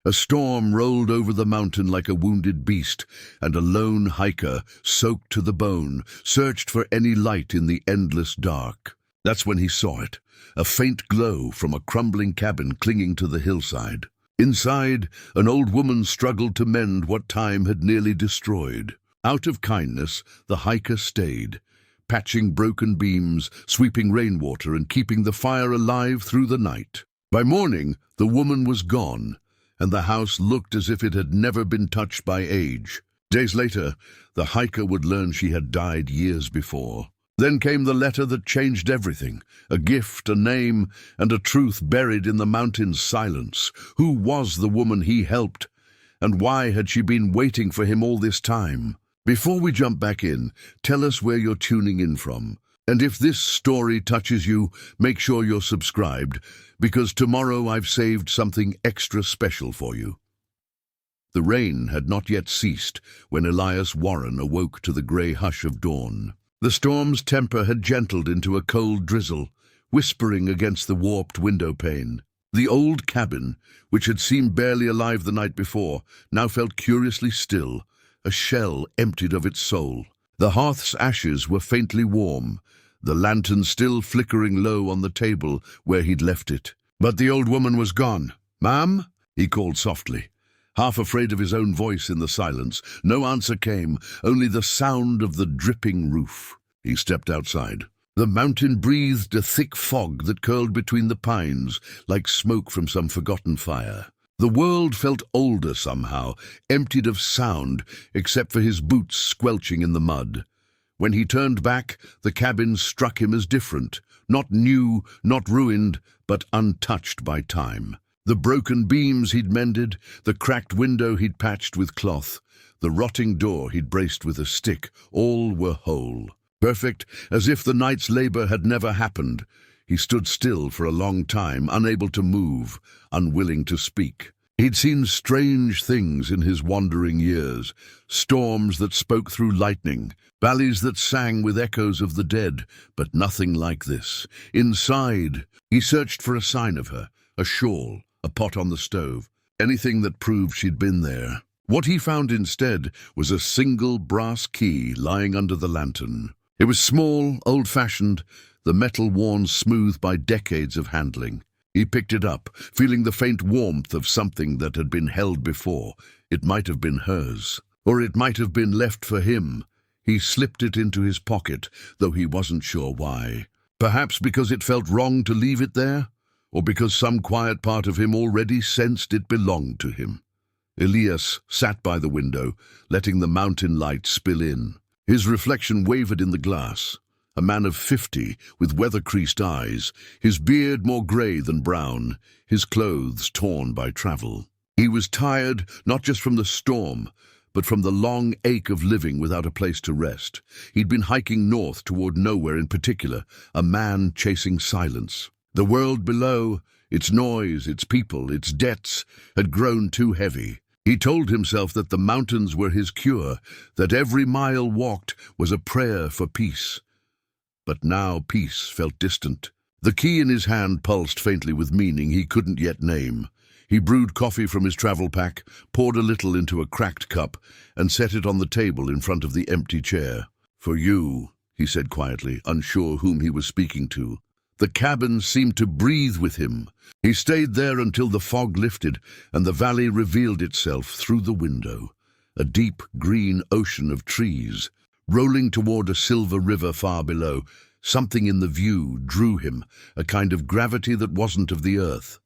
A storm rolled over the mountain like a wounded beast, and a lone hiker, soaked to the bone, searched for any light in the endless dark. That's when he saw it, a faint glow from a crumbling cabin clinging to the hillside. Inside, an old woman struggled to mend what time had nearly destroyed. Out of kindness, the hiker stayed, patching broken beams, sweeping rainwater, and keeping the fire alive through the night. By morning, the woman was gone, and the house looked as if it had never been touched by age. Days later, the hiker would learn she had died years before. Then came the letter that changed everything, a gift, a name, and a truth buried in the mountain's silence. Who was the woman he helped, and why had she been waiting for him all this time? Before we jump back in, tell us where you're tuning in from. And if this story touches you, make sure you're subscribed, because tomorrow I've saved something extra special for you. The rain had not yet ceased when Elias Warren awoke to the grey hush of dawn. The storm's temper had gentled into a cold drizzle, whispering against the warped window pane. The old cabin, which had seemed barely alive the night before, now felt curiously still, a shell emptied of its soul. The hearth's ashes were faintly warm, the lantern still flickering low on the table where he'd left it. But the old woman was gone. "Ma'am?" he called softly, half afraid of his own voice in the silence. No answer came, only the sound of the dripping roof. He stepped outside. The mountain breathed a thick fog that curled between the pines, like smoke from some forgotten fire. The world felt older somehow, emptied of sound, except for his boots squelching in the mud. When he turned back, the cabin struck him as different, not new, not ruined, but untouched by time. The broken beams he'd mended, the cracked window he'd patched with cloth, the rotting door he'd braced with a stick, all were whole. Perfect, as if the night's labor had never happened. He stood still for a long time, unable to move, unwilling to speak. He'd seen strange things in his wandering years, storms that spoke through lightning, valleys that sang with echoes of the dead, but nothing like this. Inside, he searched for a sign of her, a shawl, a pot on the stove, anything that proved she'd been there. What he found instead was a single brass key lying under the lantern. It was small, old-fashioned, the metal worn smooth by decades of handling. He picked it up, feeling the faint warmth of something that had been held before. It might have been hers, or it might have been left for him. He slipped it into his pocket, though he wasn't sure why. Perhaps because it felt wrong to leave it there, or because some quiet part of him already sensed it belonged to him. Elias sat by the window, letting the mountain light spill in. His reflection wavered in the glass. A man of 50, with weather-creased eyes, his beard more grey than brown, his clothes torn by travel. He was tired, not just from the storm, but from the long ache of living without a place to rest. He'd been hiking north toward nowhere in particular, a man chasing silence. The world below, its noise, its people, its debts, had grown too heavy. He told himself that the mountains were his cure, that every mile walked was a prayer for peace. But now peace felt distant. The key in his hand pulsed faintly with meaning he couldn't yet name. He brewed coffee from his travel pack, poured a little into a cracked cup, and set it on the table in front of the empty chair. "For you," he said quietly, unsure whom he was speaking to. The cabin seemed to breathe with him. He stayed there until the fog lifted and the valley revealed itself through the window. A deep green ocean of trees, rolling toward a silver river far below. Something in the view drew him, a kind of gravity that wasn't of the earth.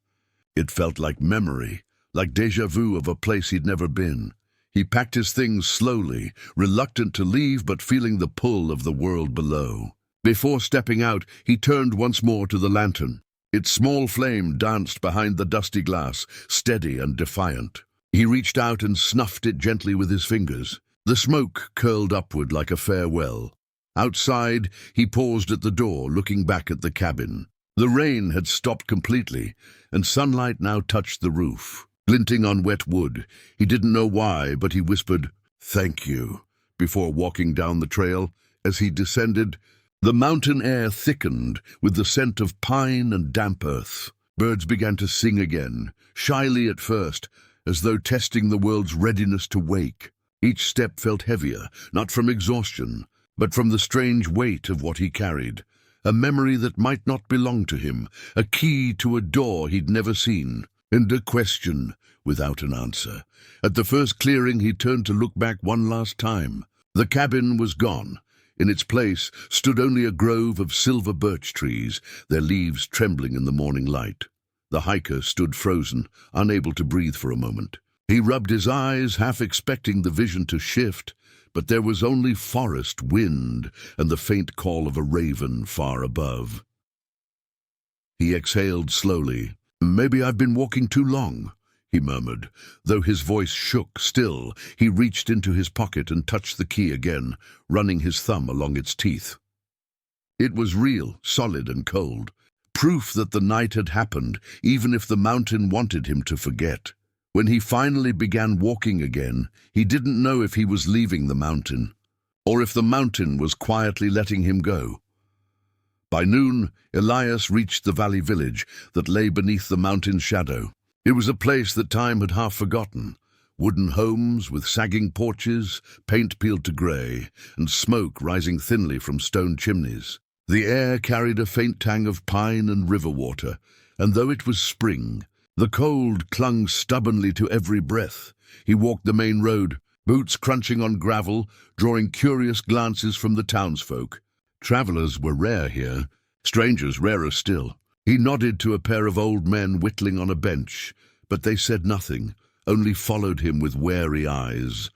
It felt like memory, like déjà vu of a place he'd never been. He packed his things slowly, reluctant to leave but feeling the pull of the world below. Before stepping out, he turned once more to the lantern. Its small flame danced behind the dusty glass, steady and defiant. He reached out and snuffed it gently with his fingers. The smoke curled upward like a farewell. Outside, he paused at the door, looking back at the cabin. The rain had stopped completely, and sunlight now touched the roof, glinting on wet wood. He didn't know why, but he whispered, "Thank you," before walking down the trail. As he descended, the mountain air thickened with the scent of pine and damp earth. Birds began to sing again, shyly at first, as though testing the world's readiness to wake. Each step felt heavier, not from exhaustion, but from the strange weight of what he carried. A memory that might not belong to him, a key to a door he'd never seen, and a question without an answer. At the first clearing, he turned to look back one last time. The cabin was gone. In its place stood only a grove of silver birch trees, their leaves trembling in the morning light. The hiker stood frozen, unable to breathe for a moment. He rubbed his eyes, half expecting the vision to shift, but there was only forest, wind, and the faint call of a raven far above. He exhaled slowly. "Maybe I've been walking too long," he murmured. Though his voice shook still, he reached into his pocket and touched the key again, running his thumb along its teeth. It was real, solid and cold. Proof that the night had happened, even if the mountain wanted him to forget. When he finally began walking again, he didn't know if he was leaving the mountain, or if the mountain was quietly letting him go. By noon, Elias reached the valley village that lay beneath the mountain's shadow. It was a place that time had half forgotten. Wooden homes with sagging porches, paint peeled to grey, and smoke rising thinly from stone chimneys. The air carried a faint tang of pine and river water, and though it was spring, the cold clung stubbornly to every breath. He walked the main road, boots crunching on gravel, drawing curious glances from the townsfolk. Travellers were rare here, strangers rarer still. He nodded to a pair of old men whittling on a bench, but they said nothing, only followed him with wary eyes.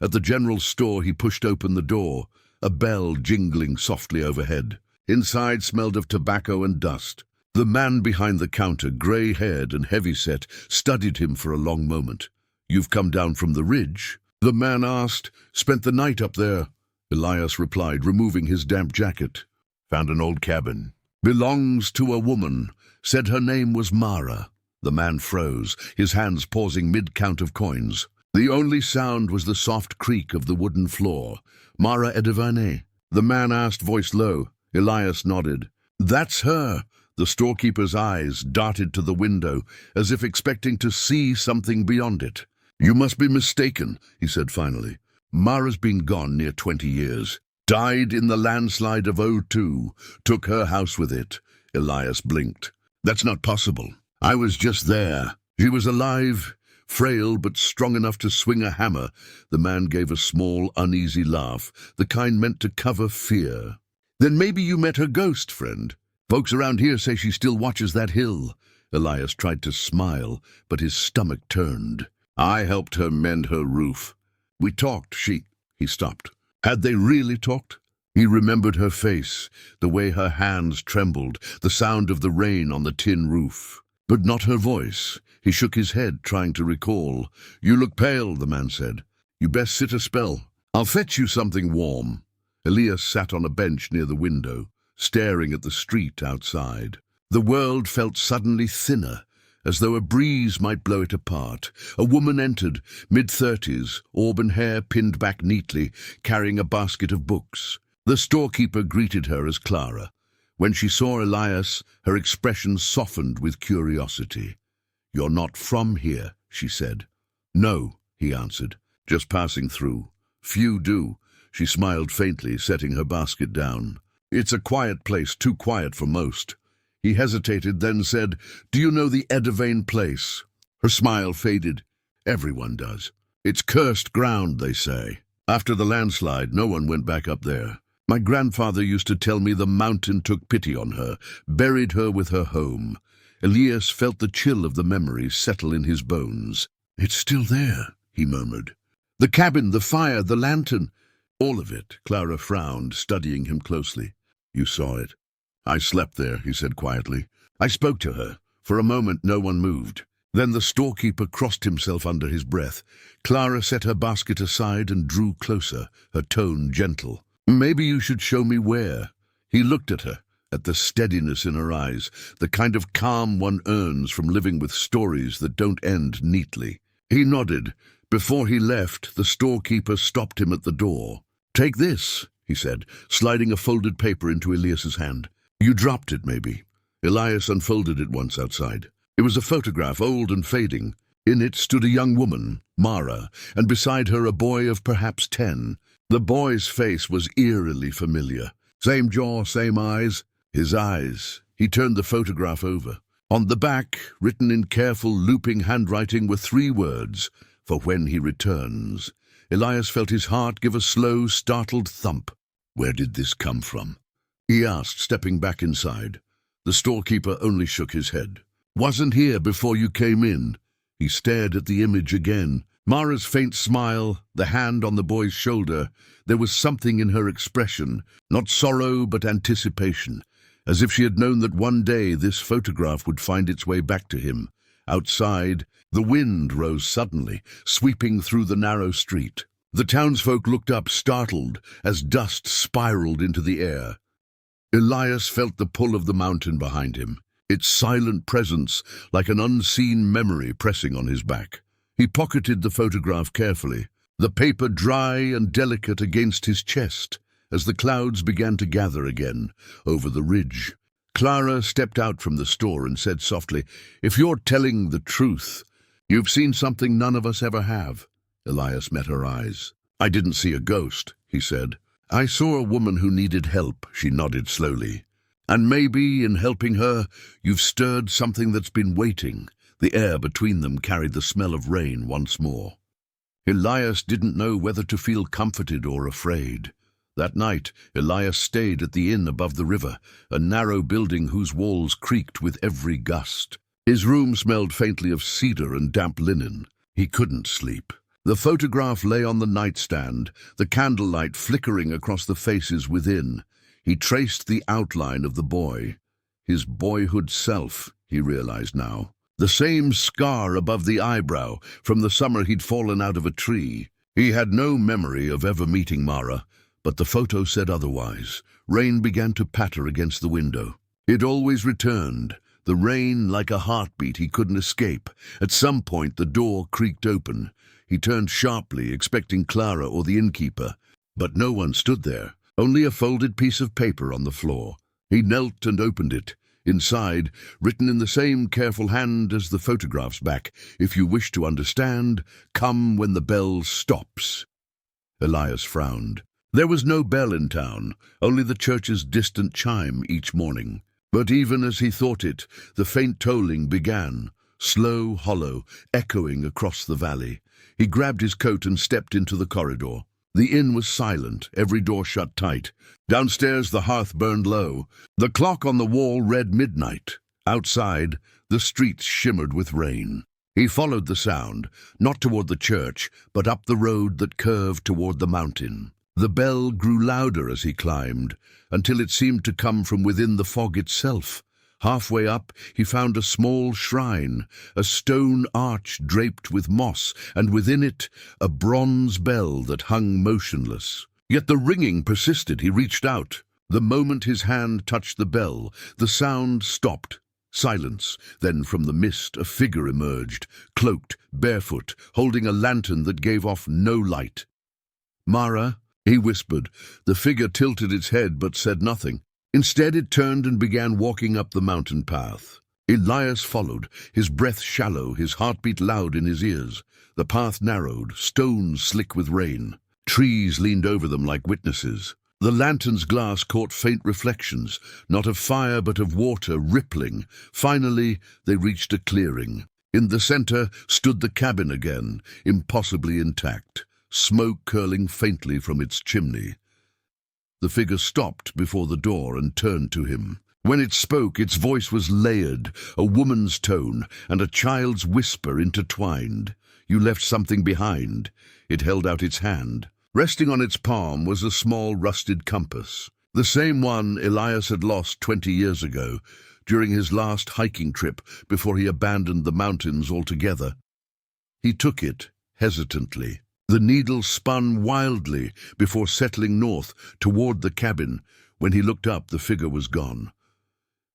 At the general store he pushed open the door, a bell jingling softly overhead. Inside smelled of tobacco and dust. The man behind the counter, grey-haired and heavy-set, studied him for a long moment. "You've come down from the ridge?" the man asked. "Spent the night up there," Elias replied, removing his damp jacket. "Found an old cabin. Belongs to a woman. Said her name was Mara." The man froze, his hands pausing mid-count of coins. The only sound was the soft creak of the wooden floor. "Mara Edivane?" the man asked, voice low. Elias nodded. "That's her." The storekeeper's eyes darted to the window, as if expecting to see something beyond it. "You must be mistaken," he said finally. "Mara's been gone near 20 years. Died in the landslide of '02. Took her house with it." Elias blinked. "That's not possible. I was just there. She was alive, frail but strong enough to swing a hammer." The man gave a small, uneasy laugh, the kind meant to cover fear. "Then maybe you met her ghost, friend. Folks around here say she still watches that hill." Elias tried to smile, but his stomach turned. "I helped her mend her roof. We talked, He stopped. Had they really talked? He remembered her face, the way her hands trembled, the sound of the rain on the tin roof. But not her voice. He shook his head, trying to recall. "You look pale," the man said. "You best sit a spell. I'll fetch you something warm." Elias sat on a bench near the window, staring at the street outside. The world felt suddenly thinner, as though a breeze might blow it apart. A woman entered, mid-30s, auburn hair pinned back neatly, carrying a basket of books. The storekeeper greeted her as Clara. When she saw Elias, her expression softened with curiosity. "You're not from here," she said. "No," he answered, "just passing through. Few do." She smiled faintly, setting her basket down. "It's a quiet place, too quiet for most." He hesitated, then said, "Do you know the Edivane place?" Her smile faded. "Everyone does. It's cursed ground, they say. After the landslide, no one went back up there. My grandfather used to tell me the mountain took pity on her, buried her with her home." Elias felt the chill of the memories settle in his bones. "It's still there," he murmured. "The cabin, the fire, the lantern." "All of it," Clara frowned, studying him closely. "You saw it." "I slept there," he said quietly. "I spoke to her. For a moment no one moved. Then the storekeeper crossed himself under his breath. Clara set her basket aside and drew closer, her tone gentle. "Maybe you should show me where." He looked at her, at the steadiness in her eyes, the kind of calm one earns from living with stories that don't end neatly. He nodded. Before he left, the storekeeper stopped him at the door. "Take this," he said, sliding a folded paper into Elias's hand. "You dropped it, maybe." Elias unfolded it once outside. It was a photograph, old and fading. In it stood a young woman, Mara, and beside her a boy of perhaps 10. The boy's face was eerily familiar. Same jaw, same eyes. His eyes. He turned the photograph over. On the back, written in careful, looping handwriting, were 3 words, "For when he returns." Elias felt his heart give a slow, startled thump. Where did this come from? He asked, stepping back inside. The storekeeper only shook his head. Wasn't here before you came in. He stared at the image again. Mara's faint smile, the hand on the boy's shoulder. There was something in her expression, not sorrow but anticipation, as if she had known that one day this photograph would find its way back to him. Outside, the wind rose suddenly, sweeping through the narrow street. The townsfolk looked up, startled, as dust spiraled into the air. Elias felt the pull of the mountain behind him, its silent presence like an unseen memory pressing on his back. He pocketed the photograph carefully, the paper dry and delicate against his chest, as the clouds began to gather again over the ridge. Clara stepped out from the store and said softly, "If you're telling the truth, you've seen something none of us ever have." Elias met her eyes. "I didn't see a ghost," he said. "I saw a woman who needed help," she nodded slowly. "And maybe, in helping her, you've stirred something that's been waiting." The air between them carried the smell of rain once more. Elias didn't know whether to feel comforted or afraid. That night, Elias stayed at the inn above the river, a narrow building whose walls creaked with every gust. His room smelled faintly of cedar and damp linen. He couldn't sleep. The photograph lay on the nightstand, the candlelight flickering across the faces within. He traced the outline of the boy. His boyhood self, he realized now. The same scar above the eyebrow from the summer he'd fallen out of a tree. He had no memory of ever meeting Mara, but the photo said otherwise. Rain began to patter against the window. It always returned, the rain like a heartbeat he couldn't escape. At some point the door creaked open. He turned sharply, expecting Clara or the innkeeper, but no one stood there, only a folded piece of paper on the floor. He knelt and opened it. Inside, written in the same careful hand as the photograph's back, "If you wish to understand, come when the bell stops." Elias frowned. There was no bell in town, only the church's distant chime each morning. But even as he thought it, the faint tolling began, slow, hollow, echoing across the valley. He grabbed his coat and stepped into the corridor. The inn was silent, every door shut tight. Downstairs the hearth burned low. The clock on the wall read midnight. Outside, the streets shimmered with rain. He followed the sound, not toward the church, but up the road that curved toward the mountain. The bell grew louder as he climbed, until it seemed to come from within the fog itself. Halfway up, he found a small shrine, a stone arch draped with moss, and within it, a bronze bell that hung motionless. Yet the ringing persisted. He reached out. The moment his hand touched the bell, the sound stopped. Silence. Then from the mist, a figure emerged, cloaked, barefoot, holding a lantern that gave off no light. "Mara," he whispered. The figure tilted its head but said nothing. Instead, it turned and began walking up the mountain path. Elias followed, his breath shallow, his heartbeat loud in his ears. The path narrowed, stones slick with rain. Trees leaned over them like witnesses. The lantern's glass caught faint reflections, not of fire but of water rippling. Finally, they reached a clearing. In the center stood the cabin again, impossibly intact, smoke curling faintly from its chimney. The figure stopped before the door and turned to him. When it spoke, its voice was layered, a woman's tone and a child's whisper intertwined. "You left something behind." It held out its hand. Resting on its palm was a small rusted compass, the same one Elias had lost 20 years ago, during his last hiking trip before he abandoned the mountains altogether. He took it, hesitantly. The needle spun wildly before settling north toward the cabin. When he looked up, the figure was gone.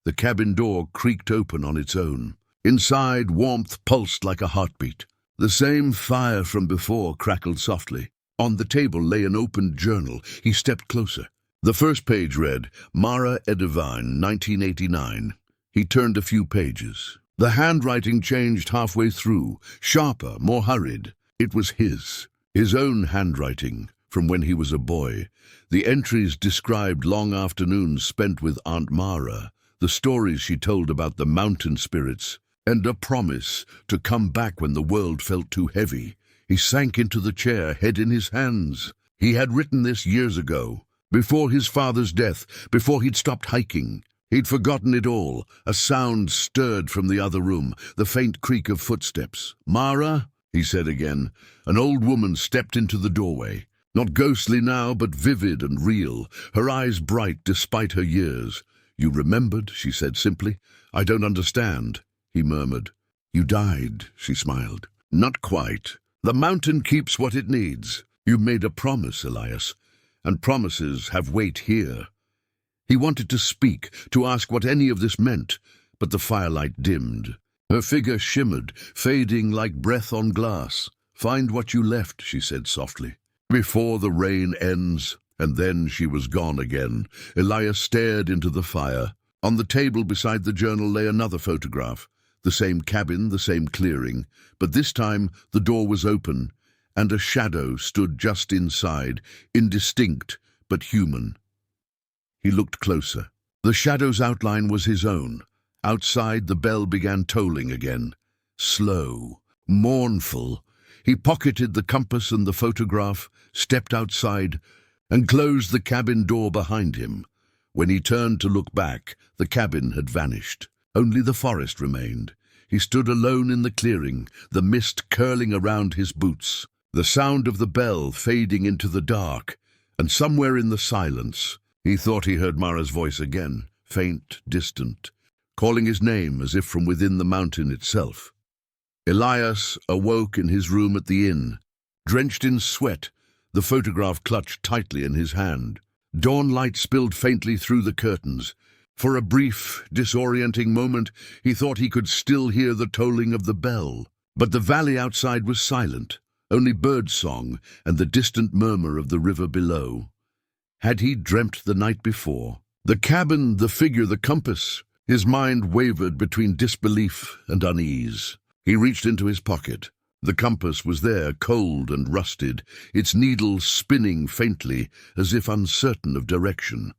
The cabin door creaked open on its own. Inside, warmth pulsed like a heartbeat. The same fire from before crackled softly. On the table lay an opened journal. He stepped closer. The first page read, "Mara Edivine, 1989. He turned a few pages. The handwriting changed halfway through, sharper, more hurried. It was his own handwriting, from when he was a boy. The entries described long afternoons spent with Aunt Mara, the stories she told about the mountain spirits, and a promise to come back when the world felt too heavy. He sank into the chair, head in his hands. He had written this years ago, before his father's death, before he'd stopped hiking. He'd forgotten it all. A sound stirred from the other room, the faint creak of footsteps. "Mara?" he said again. An old woman stepped into the doorway. Not ghostly now, but vivid and real, her eyes bright despite her years. "You remembered," she said simply. "I don't understand," he murmured. "You died," she smiled. "Not quite. The mountain keeps what it needs. You made a promise, Elias, and promises have weight here." He wanted to speak, to ask what any of this meant, but the firelight dimmed. Her figure shimmered, fading like breath on glass. "Find what you left," she said softly, "before the rain ends." And then she was gone again. Elias stared into the fire. On the table beside the journal lay another photograph. The same cabin, the same clearing, but this time the door was open, and a shadow stood just inside, indistinct but human. He looked closer. The shadow's outline was his own. Outside, the bell began tolling again. Slow, mournful. He pocketed the compass and the photograph, stepped outside, and closed the cabin door behind him. When he turned to look back, the cabin had vanished. Only the forest remained. He stood alone in the clearing, the mist curling around his boots, the sound of the bell fading into the dark, and somewhere in the silence, he thought he heard Mara's voice again, faint, distant, calling his name as if from within the mountain itself. Elias awoke in his room at the inn, drenched in sweat, the photograph clutched tightly in his hand. Dawn light spilled faintly through the curtains. For a brief, disorienting moment, he thought he could still hear the tolling of the bell. But the valley outside was silent, only birdsong and the distant murmur of the river below. Had he dreamt the night before? The cabin, the figure, the compass. His mind wavered between disbelief and unease. He reached into his pocket. The compass was there, cold and rusted, its needle spinning faintly, as if uncertain of direction.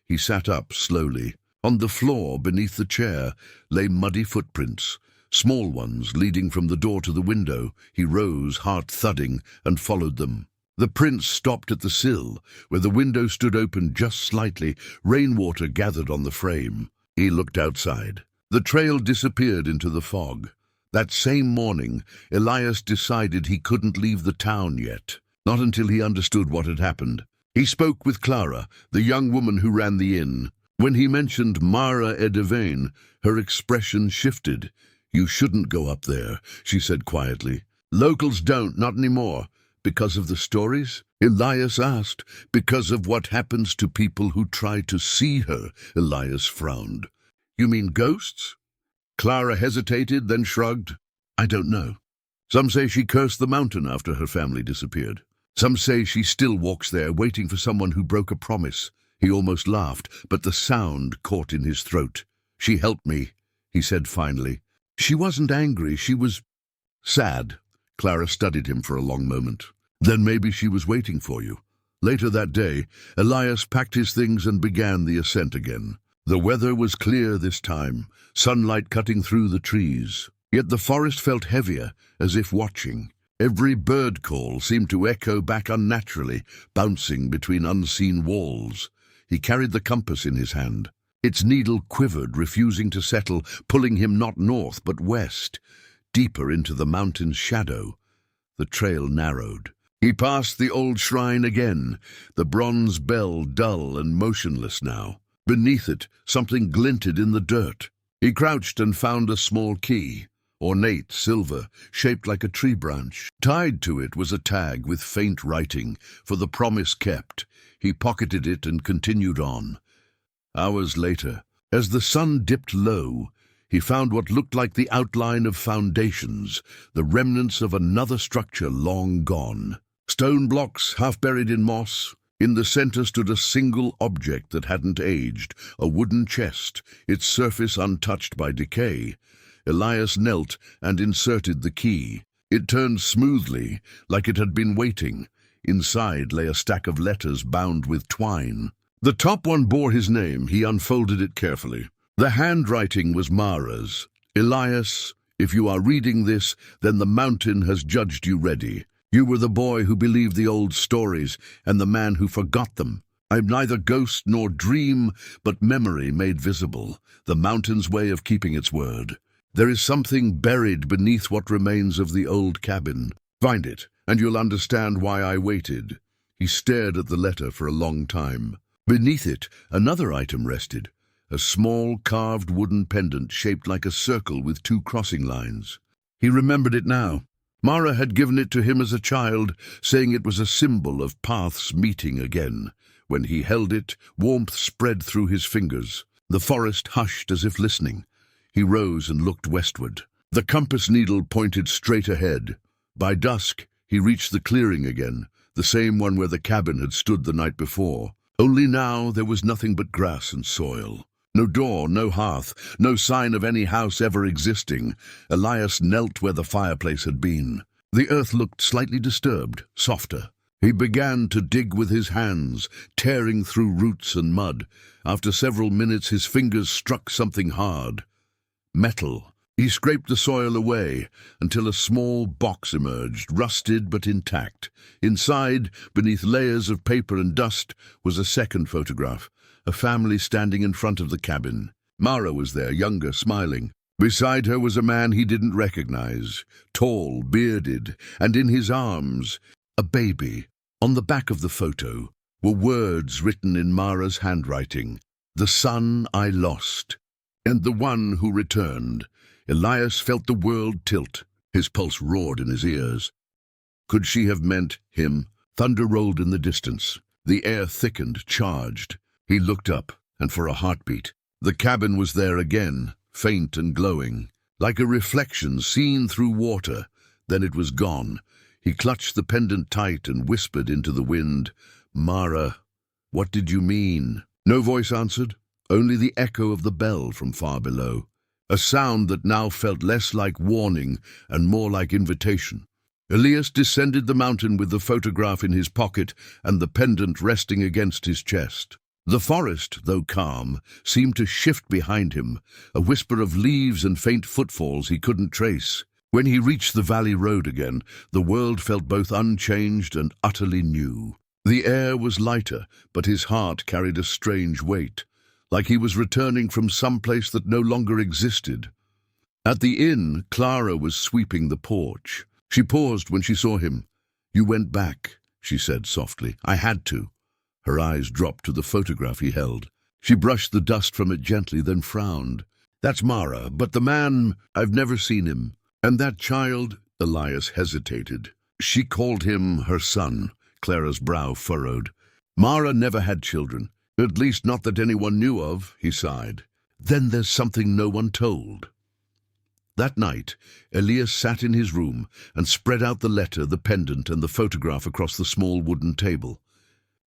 He sat up slowly. On the floor, beneath the chair, lay muddy footprints, small ones leading from the door to the window. He rose, heart thudding, and followed them. The prints stopped at the sill, where the window stood open just slightly, rainwater gathered on the frame. He looked outside. The trail disappeared into the fog. That same morning, Elias decided he couldn't leave the town yet, not until he understood what had happened. He spoke with Clara, the young woman who ran the inn. When he mentioned Mara Edevane, her expression shifted. "You shouldn't go up there," she said quietly. "Locals don't, not anymore." "Because of the stories?" Elias asked. "Because of what happens to people who try to see her," Elias frowned. "You mean ghosts?" Clara hesitated, then shrugged. "I don't know. Some say she cursed the mountain after her family disappeared. Some say she still walks there, waiting for someone who broke a promise." He almost laughed, but the sound caught in his throat. "She helped me," he said finally. "She wasn't angry, she was sad." Clara studied him for a long moment. "Then maybe she was waiting for you." Later that day, Elias packed his things and began the ascent again. The weather was clear this time, sunlight cutting through the trees. Yet the forest felt heavier, as if watching. Every bird call seemed to echo back unnaturally, bouncing between unseen walls. He carried the compass in his hand. Its needle quivered, refusing to settle, pulling him not north but west, deeper into the mountain's shadow. The trail narrowed. He passed the old shrine again, the bronze bell dull and motionless now. Beneath it, something glinted in the dirt. He crouched and found a small key, ornate silver, shaped like a tree branch. Tied to it was a tag with faint writing, for the promise kept. He pocketed it and continued on. Hours later, as the sun dipped low, he found what looked like the outline of foundations, the remnants of another structure long gone. Stone blocks half buried in moss. In the center stood a single object that hadn't aged, a wooden chest, its surface untouched by decay. Elias knelt and inserted the key. It turned smoothly, like it had been waiting. Inside lay a stack of letters bound with twine. The top one bore his name. He unfolded it carefully. The handwriting was Mara's. Elias, if you are reading this, then the mountain has judged you ready. You were the boy who believed the old stories and the man who forgot them. I'm neither ghost nor dream, but memory made visible, the mountain's way of keeping its word. There is something buried beneath what remains of the old cabin. Find it, and you'll understand why I waited. He stared at the letter for a long time. Beneath it, another item rested, a small carved wooden pendant shaped like a circle with two crossing lines. He remembered it now. Mara had given it to him as a child, saying it was a symbol of paths meeting again. When he held it, warmth spread through his fingers. The forest hushed as if listening. He rose and looked westward. The compass needle pointed straight ahead. By dusk, he reached the clearing again, the same one where the cabin had stood the night before. Only now there was nothing but grass and soil. No door, no hearth, no sign of any house ever existing. Elias knelt where the fireplace had been. The earth looked slightly disturbed, softer. He began to dig with his hands, tearing through roots and mud. After several minutes, his fingers struck something hard. Metal. He scraped the soil away until a small box emerged, rusted but intact. Inside, beneath layers of paper and dust, was a second photograph. A family standing in front of the cabin. Mara was there, younger, smiling. Beside her was a man he didn't recognize, tall, bearded, and in his arms, a baby. On the back of the photo were words written in Mara's handwriting. The son I lost, and the one who returned. Elias felt the world tilt. His pulse roared in his ears. Could she have meant him? Thunder rolled in the distance. The air thickened, charged. He looked up, and for a heartbeat. The cabin was there again, faint and glowing, like a reflection seen through water. Then it was gone. He clutched the pendant tight and whispered into the wind, "Mara, what did you mean?" No voice answered, only the echo of the bell from far below, a sound that now felt less like warning and more like invitation. Elias descended the mountain with the photograph in his pocket and the pendant resting against his chest. The forest, though calm, seemed to shift behind him, a whisper of leaves and faint footfalls he couldn't trace. When he reached the valley road again, the world felt both unchanged and utterly new. The air was lighter, but his heart carried a strange weight, like he was returning from some place that no longer existed. At the inn, Clara was sweeping the porch. She paused when she saw him. "You went back," she said softly. "I had to." Her eyes dropped to the photograph he held. She brushed the dust from it gently, then frowned. "That's Mara, but the man, I've never seen him. And that child," Elias hesitated. She called him her son. Clara's brow furrowed. "Mara never had children, at least not that anyone knew of," he sighed. "Then there's something no one told." That night, Elias sat in his room and spread out the letter, the pendant, and the photograph across the small wooden table.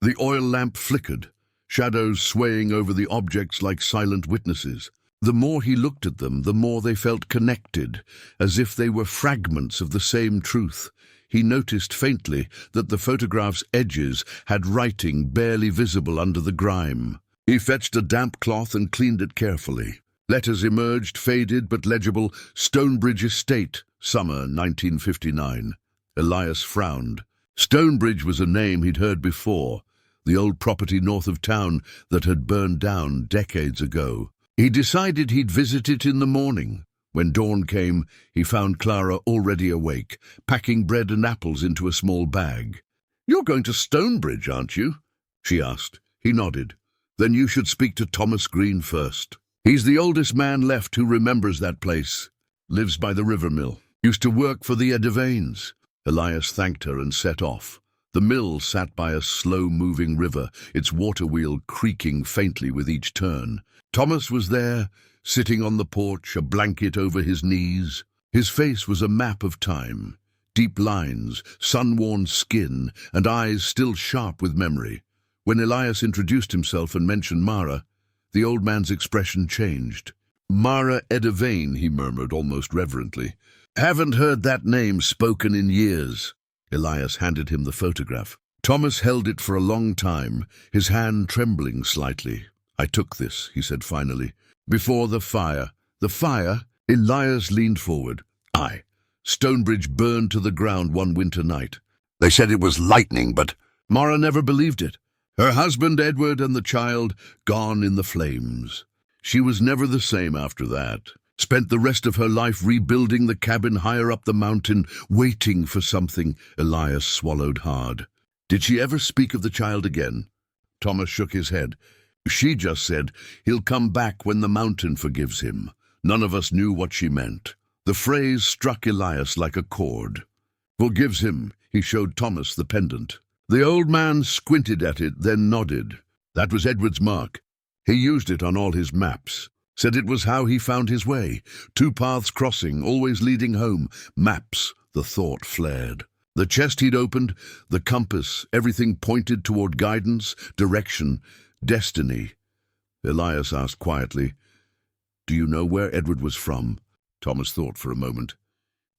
The oil lamp flickered, shadows swaying over the objects like silent witnesses. The more he looked at them, the more they felt connected, as if they were fragments of the same truth. He noticed faintly that the photograph's edges had writing barely visible under the grime. He fetched a damp cloth and cleaned it carefully. Letters emerged, faded but legible. Stonebridge Estate, summer 1959. Elias frowned. Stonebridge was a name he'd heard before, the old property north of town that had burned down decades ago. He decided he'd visit it in the morning. When dawn came, he found Clara already awake, packing bread and apples into a small bag. "You're going to Stonebridge, aren't you?" she asked. He nodded. "Then you should speak to Thomas Green first. He's the oldest man left who remembers that place. Lives by the river mill. Used to work for the Edavanes." Elias thanked her and set off. The mill sat by a slow-moving river, its water wheel creaking faintly with each turn. Thomas was there, sitting on the porch, a blanket over his knees. His face was a map of time, deep lines, sun-worn skin, and eyes still sharp with memory. When Elias introduced himself and mentioned Mara, the old man's expression changed. Mara Edivane, he murmured almost reverently. Haven't heard that name spoken in years. Elias handed him the photograph. Thomas held it for a long time, his hand trembling slightly. I took this, he said finally. Before the fire. The fire? Elias leaned forward. Aye. Stonebridge burned to the ground one winter night. They said it was lightning, but Mara never believed it. Her husband, Edward, and the child, gone in the flames. She was never the same after that. Spent the rest of her life rebuilding the cabin higher up the mountain, waiting for something. Elias swallowed hard. Did she ever speak of the child again? Thomas shook his head. She just said, he'll come back when the mountain forgives him. None of us knew what she meant. The phrase struck Elias like a chord. Forgives him, he showed Thomas the pendant. The old man squinted at it, then nodded. That was Edward's mark. He used it on all his maps. Said it was how he found his way. 2 paths crossing, always leading home. Maps, the thought flared. The chest he'd opened, the compass, everything pointed toward guidance, direction, destiny. Elias asked quietly, Do you know where Edward was from? Thomas thought for a moment.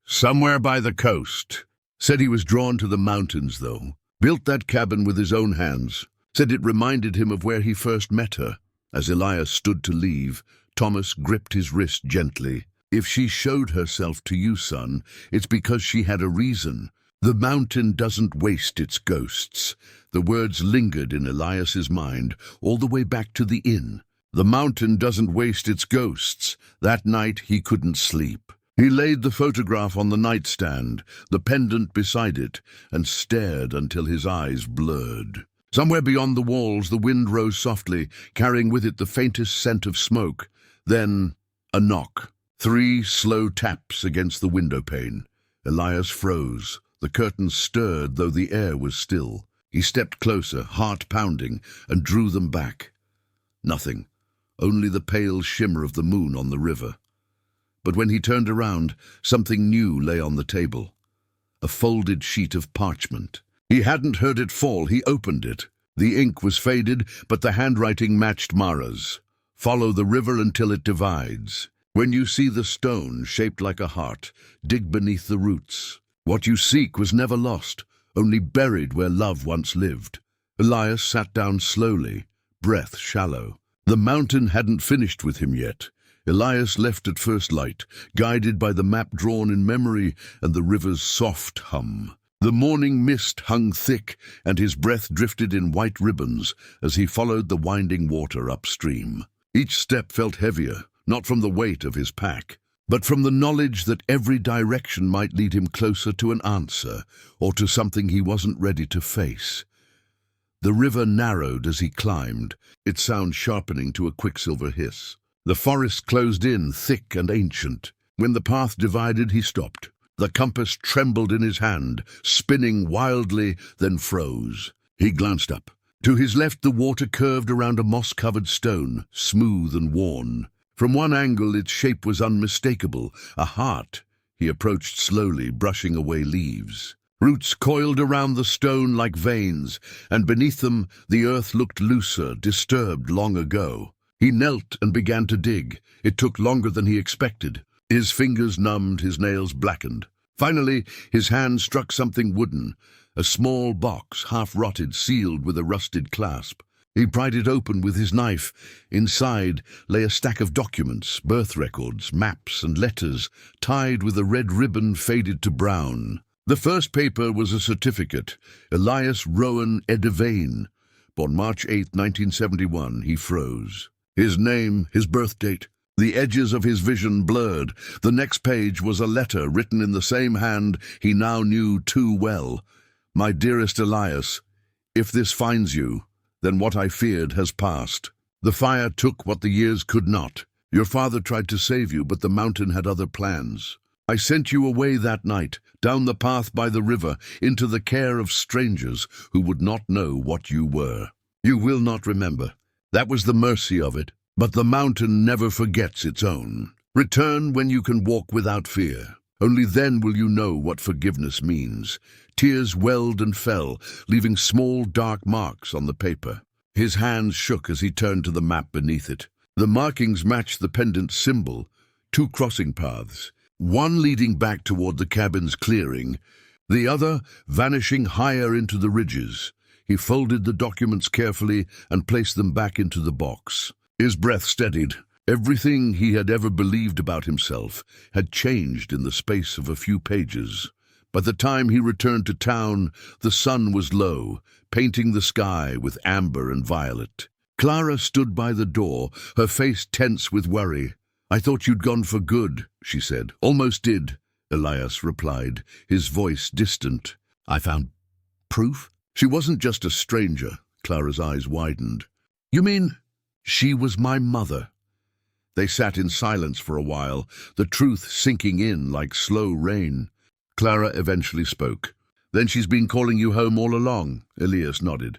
Somewhere by the coast. Said he was drawn to the mountains, though. Built that cabin with his own hands. Said it reminded him of where he first met her. As Elias stood to leave, Thomas gripped his wrist gently. If she showed herself to you, son, it's because she had a reason. The mountain doesn't waste its ghosts. The words lingered in Elias's mind all the way back to the inn. The mountain doesn't waste its ghosts. That night he couldn't sleep. He laid the photograph on the nightstand, the pendant beside it, and stared until his eyes blurred. Somewhere beyond the walls the wind rose softly, carrying with it the faintest scent of smoke. Then a knock. 3 slow taps against the window pane. Elias froze. The curtains stirred, though the air was still. He stepped closer, heart pounding, and drew them back. Nothing. Only the pale shimmer of the moon on the river. But when he turned around, something new lay on the table. A folded sheet of parchment. He hadn't heard it fall. He opened it. The ink was faded, but the handwriting matched Mara's. Follow the river until it divides. When you see the stone shaped like a heart, dig beneath the roots. What you seek was never lost, only buried where love once lived. Elias sat down slowly, breath shallow. The mountain hadn't finished with him yet. Elias left at first light, guided by the map drawn in memory and the river's soft hum. The morning mist hung thick, and his breath drifted in white ribbons as he followed the winding water upstream. Each step felt heavier, not from the weight of his pack, but from the knowledge that every direction might lead him closer to an answer, or to something he wasn't ready to face. The river narrowed as he climbed, its sound sharpening to a quicksilver hiss. The forest closed in, thick and ancient. When the path divided, he stopped. The compass trembled in his hand, spinning wildly, then froze. He glanced up. To his left, the water curved around a moss-covered stone, smooth and worn. From one angle, its shape was unmistakable, a heart. He approached slowly, brushing away leaves. Roots coiled around the stone like veins, and beneath them, the earth looked looser, disturbed long ago. He knelt and began to dig. It took longer than he expected. His fingers numbed, his nails blackened. Finally, his hand struck something wooden, a small box, half-rotted, sealed with a rusted clasp. He pried it open with his knife. Inside lay a stack of documents, birth records, maps and letters, tied with a red ribbon faded to brown. The first paper was a certificate, Elias Rowan Edivane. On March 8, 1971, he froze. His name, his birth date. The edges of his vision blurred. The next page was a letter written in the same hand he now knew too well. My dearest Elias, if this finds you, then what I feared has passed. The fire took what the years could not. Your father tried to save you, but the mountain had other plans. I sent you away that night, down the path by the river, into the care of strangers who would not know what you were. You will not remember. That was the mercy of it. But the mountain never forgets its own. Return when you can walk without fear. Only then will you know what forgiveness means. Tears welled and fell, leaving small dark marks on the paper. His hands shook as he turned to the map beneath it. The markings matched the pendant symbol, two crossing paths, one leading back toward the cabin's clearing, the other vanishing higher into the ridges. He folded the documents carefully and placed them back into the box. His breath steadied. Everything he had ever believed about himself had changed in the space of a few pages. By the time he returned to town, the sun was low, painting the sky with amber and violet. Clara stood by the door, her face tense with worry. "I thought you'd gone for good," she said. "Almost did," Elias replied, his voice distant. "I found proof?" "She wasn't just a stranger." Clara's eyes widened. "You mean she was my mother?" They sat in silence for a while, the truth sinking in like slow rain. Clara eventually spoke. "Then she's been calling you home all along," Elias nodded.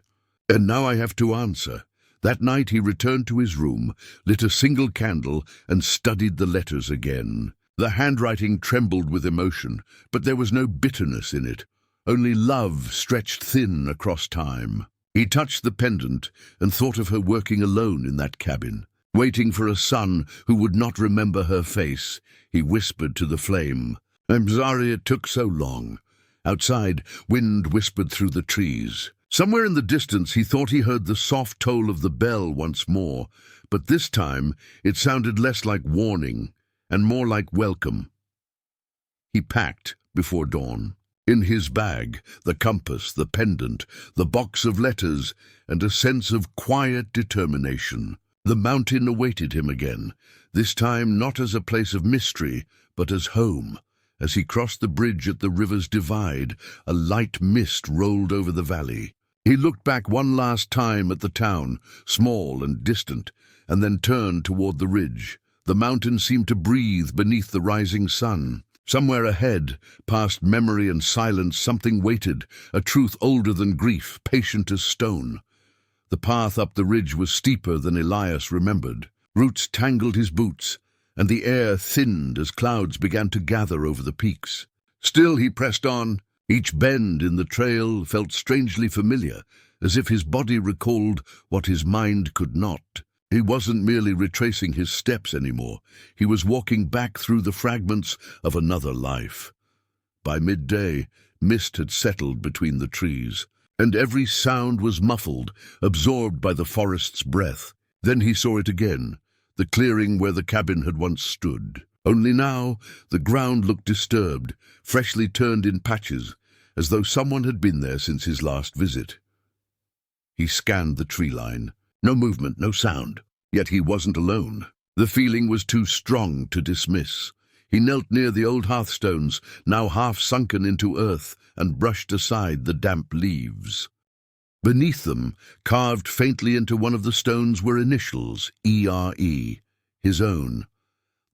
"And now I have to answer." That night he returned to his room, lit a single candle, and studied the letters again. The handwriting trembled with emotion, but there was no bitterness in it, only love stretched thin across time. He touched the pendant and thought of her working alone in that cabin, waiting for a son who would not remember her face. He whispered to the flame, "I'm sorry it took so long." Outside, wind whispered through the trees. Somewhere in the distance he thought he heard the soft toll of the bell once more, but this time it sounded less like warning and more like welcome. He packed before dawn. In his bag, the compass, the pendant, the box of letters, and a sense of quiet determination. The mountain awaited him again, this time not as a place of mystery, but as home. As he crossed the bridge at the river's divide, a light mist rolled over the valley. He looked back one last time at the town, small and distant, and then turned toward the ridge. The mountain seemed to breathe beneath the rising sun. Somewhere ahead, past memory and silence, something waited, a truth older than grief, patient as stone. The path up the ridge was steeper than Elias remembered. Roots tangled his boots, and the air thinned as clouds began to gather over the peaks. Still he pressed on. Each bend in the trail felt strangely familiar, as if his body recalled what his mind could not. He wasn't merely retracing his steps anymore. He was walking back through the fragments of another life. By midday, mist had settled between the trees, and every sound was muffled, absorbed by the forest's breath. Then he saw it again, the clearing where the cabin had once stood. Only now, the ground looked disturbed, freshly turned in patches, as though someone had been there since his last visit. He scanned the tree line. No movement, no sound. Yet he wasn't alone. The feeling was too strong to dismiss. He knelt near the old hearthstones, now half sunken into earth, and brushed aside the damp leaves. Beneath them, carved faintly into one of the stones, were initials, E.R.E., his own.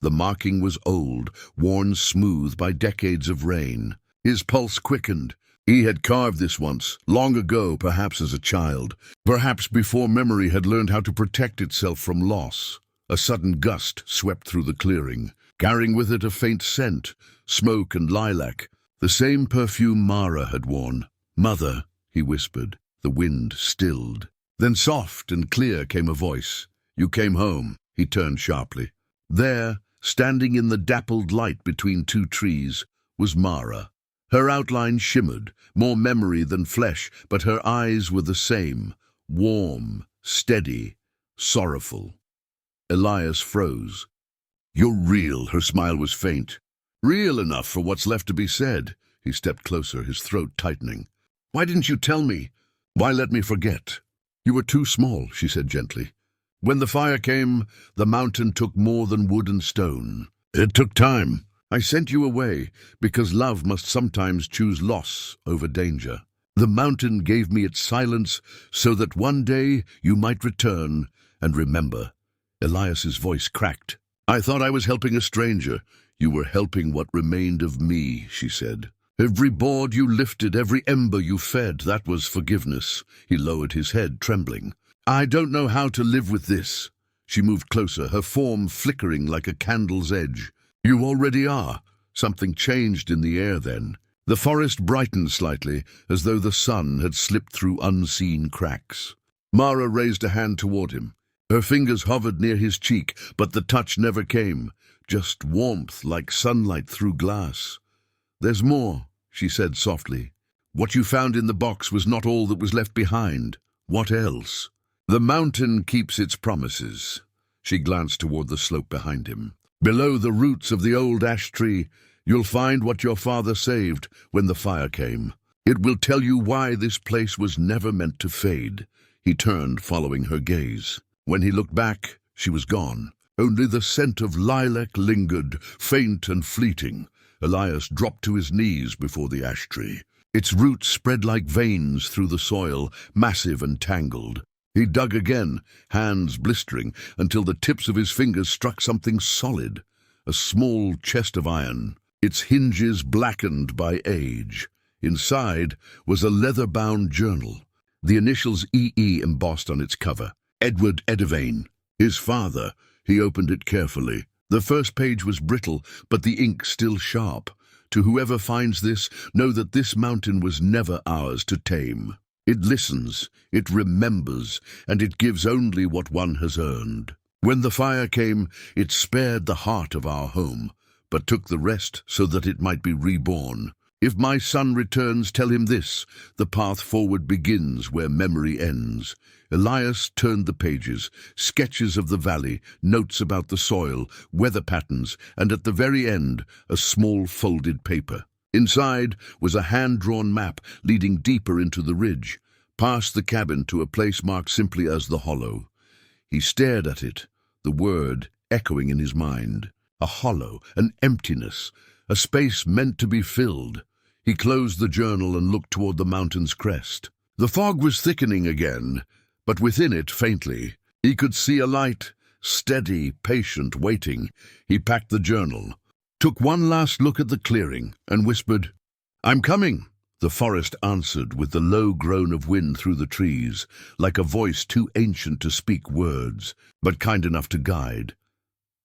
The marking was old, worn smooth by decades of rain. His pulse quickened. He had carved this once, long ago, perhaps as a child, perhaps before memory had learned how to protect itself from loss. A sudden gust swept through the clearing, carrying with it a faint scent, smoke and lilac, the same perfume Mara had worn. "Mother," he whispered. The wind stilled. Then soft and clear came a voice. "You came home." He turned sharply. There, standing in the dappled light between two trees, was Mara. Her outline shimmered, more memory than flesh, but her eyes were the same, warm, steady, sorrowful. Elias froze. "You're real," her smile was faint. "Real enough for what's left to be said." He stepped closer, his throat tightening. "Why didn't you tell me? Why let me forget?" "You were too small," she said gently. "When the fire came, the mountain took more than wood and stone. It took time. I sent you away because love must sometimes choose loss over danger. The mountain gave me its silence so that one day you might return and remember." Elias's voice cracked. "I thought I was helping a stranger. You were helping what remained of me," she said. "Every board you lifted, every ember you fed, that was forgiveness." He lowered his head, trembling. "I don't know how to live with this." She moved closer, her form flickering like a candle's edge. "You already are." Something changed in the air then. The forest brightened slightly, as though the sun had slipped through unseen cracks. Mara raised a hand toward him. Her fingers hovered near his cheek, but the touch never came, just warmth like sunlight through glass. "There's more," she said softly. "What you found in the box was not all that was left behind. What else?" "The mountain keeps its promises." She glanced toward the slope behind him. "Below the roots of the old ash tree, you'll find what your father saved when the fire came. It will tell you why this place was never meant to fade." He turned, following her gaze. When he looked back, she was gone. Only the scent of lilac lingered, faint and fleeting. Elias dropped to his knees before the ash tree. Its roots spread like veins through the soil, massive and tangled. He dug again, hands blistering, until the tips of his fingers struck something solid, a small chest of iron, its hinges blackened by age. Inside was a leather-bound journal, the initials EE embossed on its cover. Edward Edivane, his father. He opened it carefully. The first page was brittle, but the ink still sharp. To whoever finds this, know that this mountain was never ours to tame. It listens, it remembers, and it gives only what one has earned. When the fire came, it spared the heart of our home, but took the rest so that it might be reborn. If my son returns, tell him this: the path forward begins where memory ends. Elias turned the pages, sketches of the valley, notes about the soil, weather patterns, and at the very end, a small folded paper. Inside was a hand-drawn map leading deeper into the ridge, past the cabin to a place marked simply as the Hollow. He stared at it, the word echoing in his mind. A hollow, an emptiness, a space meant to be filled. He closed the journal and looked toward the mountain's crest. The fog was thickening again, but within it, faintly, he could see a light, steady, patient, waiting. He packed the journal, took one last look at the clearing, and whispered, "I'm coming." The forest answered with the low groan of wind through the trees, like a voice too ancient to speak words, but kind enough to guide.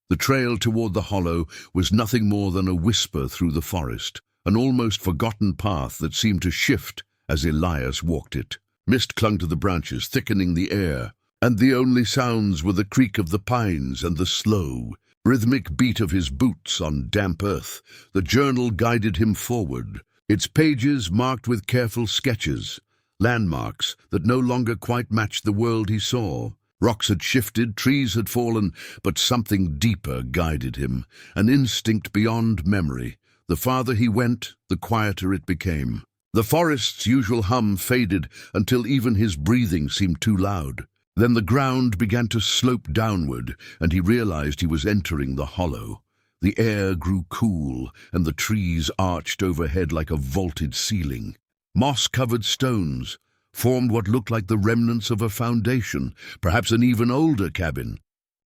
The trail toward the Hollow was nothing more than a whisper through the forest, an almost forgotten path that seemed to shift as Elias walked it. Mist clung to the branches, thickening the air, and the only sounds were the creak of the pines and the slow, rhythmic beat of his boots on damp earth. The journal guided him forward, its pages marked with careful sketches, landmarks that no longer quite matched the world he saw. Rocks had shifted, trees had fallen, but something deeper guided him, an instinct beyond memory. The farther he went, the quieter it became. The forest's usual hum faded until even his breathing seemed too loud. Then the ground began to slope downward, and he realized he was entering the Hollow. The air grew cool, and the trees arched overhead like a vaulted ceiling. Moss-covered stones formed what looked like the remnants of a foundation, perhaps an even older cabin,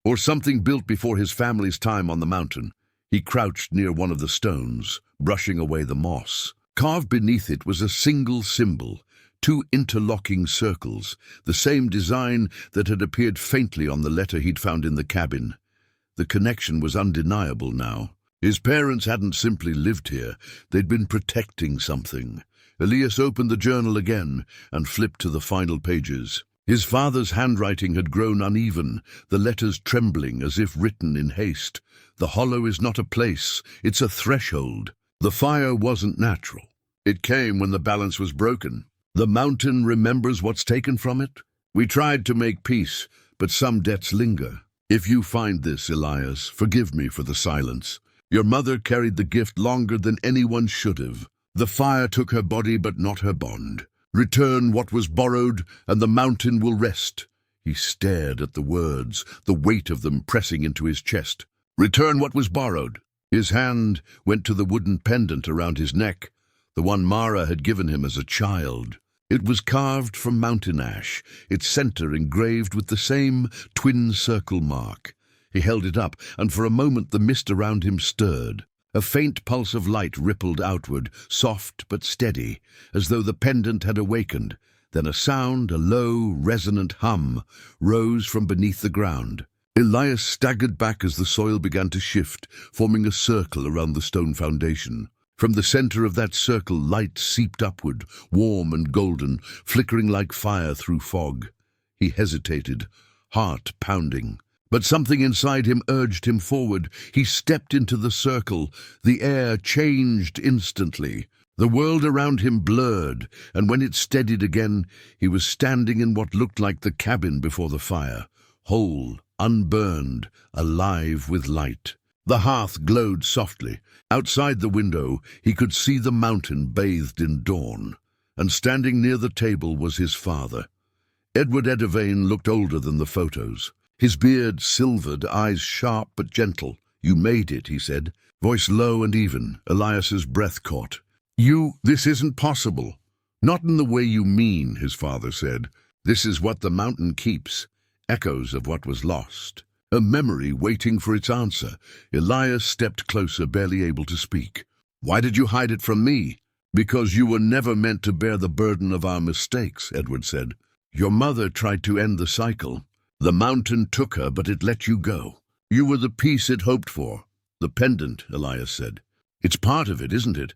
or something built before his family's time on the mountain. He crouched near one of the stones, brushing away the moss. Carved beneath it was a single symbol, two interlocking circles, the same design that had appeared faintly on the letter he'd found in the cabin. The connection was undeniable now. His parents hadn't simply lived here, they'd been protecting something. Elias opened the journal again and flipped to the final pages. His father's handwriting had grown uneven, the letters trembling as if written in haste. The Hollow is not a place, it's a threshold. The fire wasn't natural. It came when the balance was broken. The mountain remembers what's taken from it. We tried to make peace, but some debts linger. If you find this, Elias, forgive me for the silence. Your mother carried the gift longer than anyone should have. The fire took her body, but not her bond. Return what was borrowed, and the mountain will rest. He stared at the words, the weight of them pressing into his chest. Return what was borrowed. His hand went to the wooden pendant around his neck, the one Mara had given him as a child. It was carved from mountain ash, its center engraved with the same twin circle mark. He held it up, and for a moment the mist around him stirred. A faint pulse of light rippled outward, soft but steady, as though the pendant had awakened. Then a sound, a low, resonant hum, rose from beneath the ground. Elias staggered back as the soil began to shift, forming a circle around the stone foundation. From the center of that circle, light seeped upward, warm and golden, flickering like fire through fog. He hesitated, heart pounding. But something inside him urged him forward. He stepped into the circle. The air changed instantly. The world around him blurred, and when it steadied again, he was standing in what looked like the cabin before the fire, whole, unburned, alive with light. The hearth glowed softly. Outside the window, he could see the mountain bathed in dawn, and standing near the table was his father. Edward Eddervane looked older than the photos. His beard silvered, eyes sharp but gentle. "You made it," he said, voice low and even. Elias's breath caught. This isn't possible." "Not in the way you mean," his father said. "This is what the mountain keeps, echoes of what was lost. A memory waiting for its answer." Elias stepped closer, barely able to speak. "Why did you hide it from me?" "Because you were never meant to bear the burden of our mistakes," Edward said. "Your mother tried to end the cycle. The mountain took her, but it let you go. You were the peace it hoped for." "The pendant," Elias said. "It's part of it, isn't it?"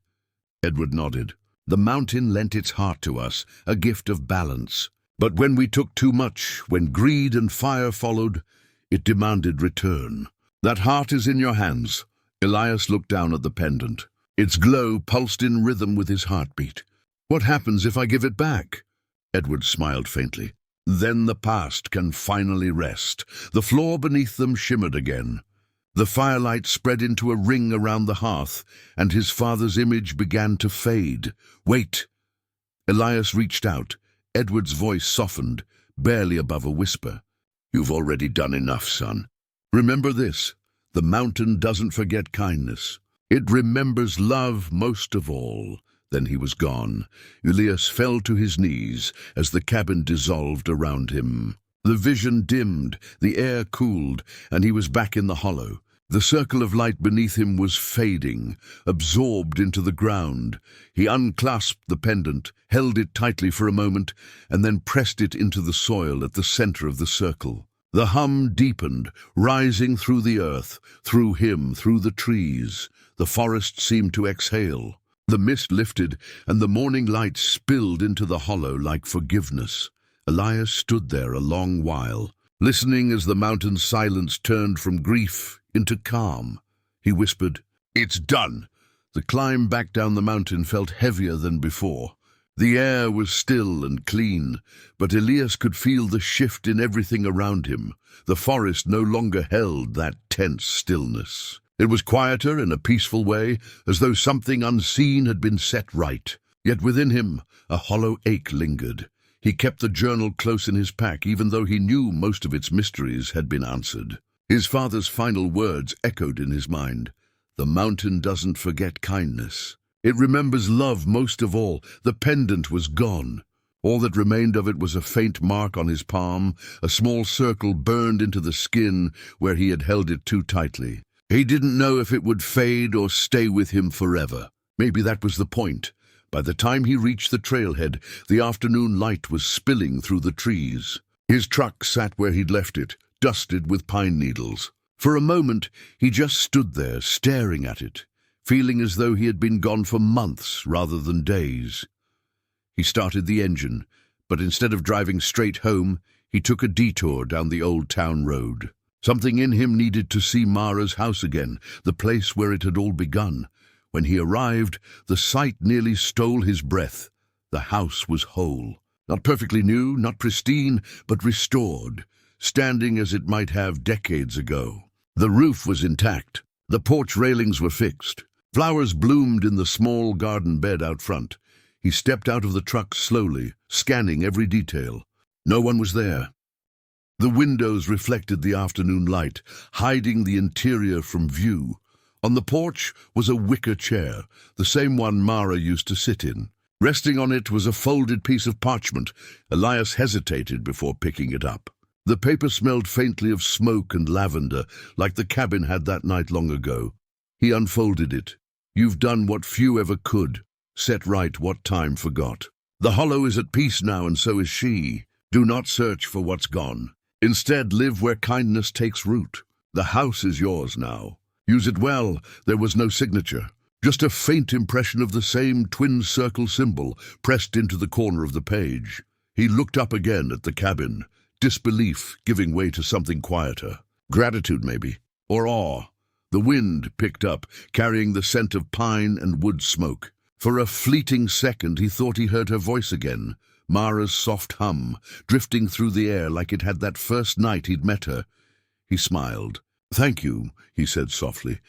Edward nodded. "The mountain lent its heart to us, a gift of balance. But when we took too much, when greed and fire followed, it demanded return. That heart is in your hands." Elias looked down at the pendant. Its glow pulsed in rhythm with his heartbeat. "What happens if I give it back?" Edward smiled faintly. "Then the past can finally rest." The floor beneath them shimmered again. The firelight spread into a ring around the hearth, and his father's image began to fade. "Wait!" Elias reached out. Edward's voice softened, barely above a whisper. "You've already done enough, son. Remember this: the mountain doesn't forget kindness. It remembers love most of all." Then he was gone. Elias fell to his knees as the cabin dissolved around him. The vision dimmed, the air cooled, and he was back in the hollow. The circle of light beneath him was fading, absorbed into the ground. He unclasped the pendant, held it tightly for a moment, and then pressed it into the soil at the center of the circle. The hum deepened, rising through the earth, through him, through the trees. The forest seemed to exhale. The mist lifted, and the morning light spilled into the hollow like forgiveness. Elias stood there a long while, listening as the mountain's silence turned from grief into calm. He whispered, "It's done." The climb back down the mountain felt heavier than before. The air was still and clean, but Elias could feel the shift in everything around him. The forest no longer held that tense stillness. It was quieter in a peaceful way, as though something unseen had been set right. Yet within him, a hollow ache lingered. He kept the journal close in his pack, even though he knew most of its mysteries had been answered. His father's final words echoed in his mind. "The mountain doesn't forget kindness. It remembers love most of all." The pendant was gone. All that remained of it was a faint mark on his palm, a small circle burned into the skin where he had held it too tightly. He didn't know if it would fade or stay with him forever. Maybe that was the point. By the time he reached the trailhead, the afternoon light was spilling through the trees. His truck sat where he'd left it, dusted with pine needles. For a moment, he just stood there, staring at it, feeling as though he had been gone for months rather than days. He started the engine, but instead of driving straight home, he took a detour down the old town road. Something in him needed to see Mara's house again, the place where it had all begun. When he arrived, the sight nearly stole his breath. The house was whole. Not perfectly new, not pristine, but restored, standing as it might have decades ago. The roof was intact. The porch railings were fixed. Flowers bloomed in the small garden bed out front. He stepped out of the truck slowly, scanning every detail. No one was there. The windows reflected the afternoon light, hiding the interior from view. On the porch was a wicker chair, the same one Mara used to sit in. Resting on it was a folded piece of parchment. Elias hesitated before picking it up. The paper smelled faintly of smoke and lavender, like the cabin had that night long ago. He unfolded it. "You've done what few ever could, set right what time forgot. The hollow is at peace now, and so is she. Do not search for what's gone. Instead, live where kindness takes root. The house is yours now. Use it well." There was no signature, just a faint impression of the same twin circle symbol pressed into the corner of the page. He looked up again at the cabin. disbelief giving way to something quieter. Gratitude, maybe, or awe. The wind picked up, carrying the scent of pine and wood smoke. For a fleeting second he thought he heard her voice again, Mara's soft hum, drifting through the air like it had that first night he'd met her. He smiled. "Thank you," he said softly.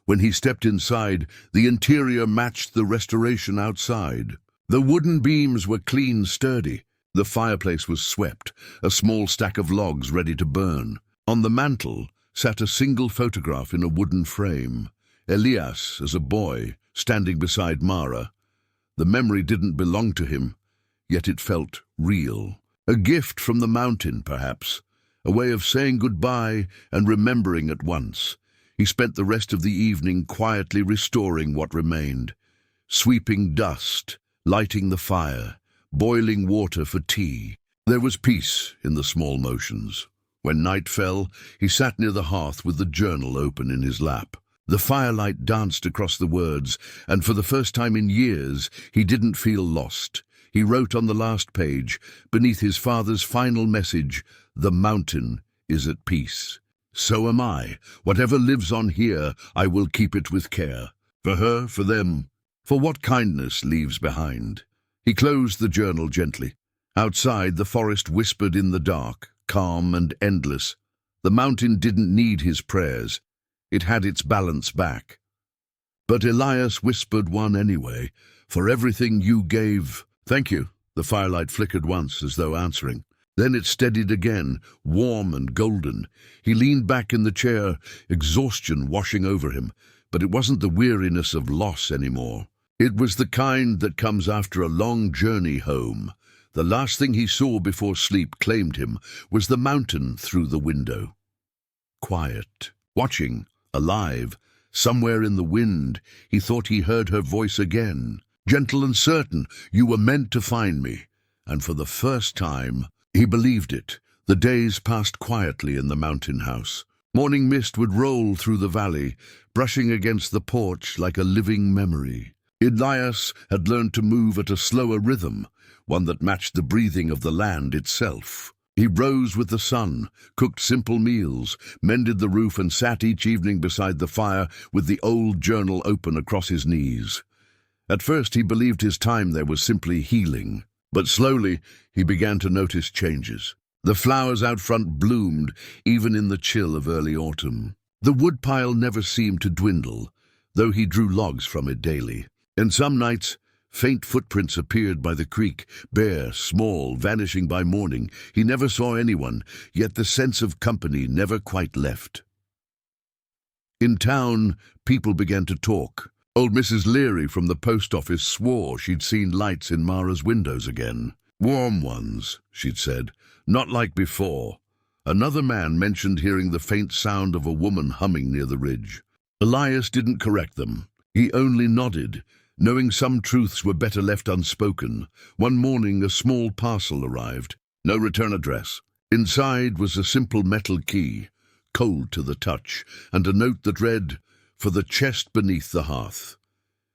When he stepped inside, the interior matched the restoration outside. The wooden beams were clean, sturdy. The fireplace was swept, a small stack of logs ready to burn. On the mantel sat a single photograph in a wooden frame. Elias, as a boy, standing beside Mara. The memory didn't belong to him, yet it felt real. A gift from the mountain, perhaps. A way of saying goodbye and remembering at once. He spent the rest of the evening quietly restoring what remained. Sweeping dust, lighting the fire, boiling water for tea. There was peace in the small motions. When night fell, he sat near the hearth with the journal open in his lap. The firelight danced across the words, and for the first time in years, he didn't feel lost. He wrote on the last page, beneath his father's final message, "The mountain is at peace. So am I. Whatever lives on here, I will keep it with care. For her, for them, for what kindness leaves behind." He closed the journal gently. Outside, the forest whispered in the dark, calm and endless. The mountain didn't need his prayers. It had its balance back. But Elias whispered one anyway. "For everything you gave." "Thank you." The firelight flickered once, as though answering. Then it steadied again, warm and golden. He leaned back in the chair, exhaustion washing over him. But it wasn't the weariness of loss anymore. It was the kind that comes after a long journey home. The last thing he saw before sleep claimed him was the mountain through the window. Quiet, watching, alive, somewhere in the wind, he thought he heard her voice again. Gentle and certain, "You were meant to find me." And for the first time, he believed it. The days passed quietly in the mountain house. Morning mist would roll through the valley, brushing against the porch like a living memory. Elias had learned to move at a slower rhythm, one that matched the breathing of the land itself. He rose with the sun, cooked simple meals, mended the roof and sat each evening beside the fire with the old journal open across his knees. At first he believed his time there was simply healing, but slowly he began to notice changes. The flowers out front bloomed, even in the chill of early autumn. The woodpile never seemed to dwindle, though he drew logs from it daily. And some nights, faint footprints appeared by the creek, bare, small, vanishing by morning. He never saw anyone, yet the sense of company never quite left. In town, people began to talk. Old Mrs. Leary from the post office swore she'd seen lights in Mara's windows again. "Warm ones," she'd said, "not like before." Another man mentioned hearing the faint sound of a woman humming near the ridge. Elias didn't correct them. He only nodded, knowing some truths were better left unspoken. One morning a small parcel arrived. No return address. Inside was a simple metal key, cold to the touch, and a note that read, "For the chest beneath the hearth."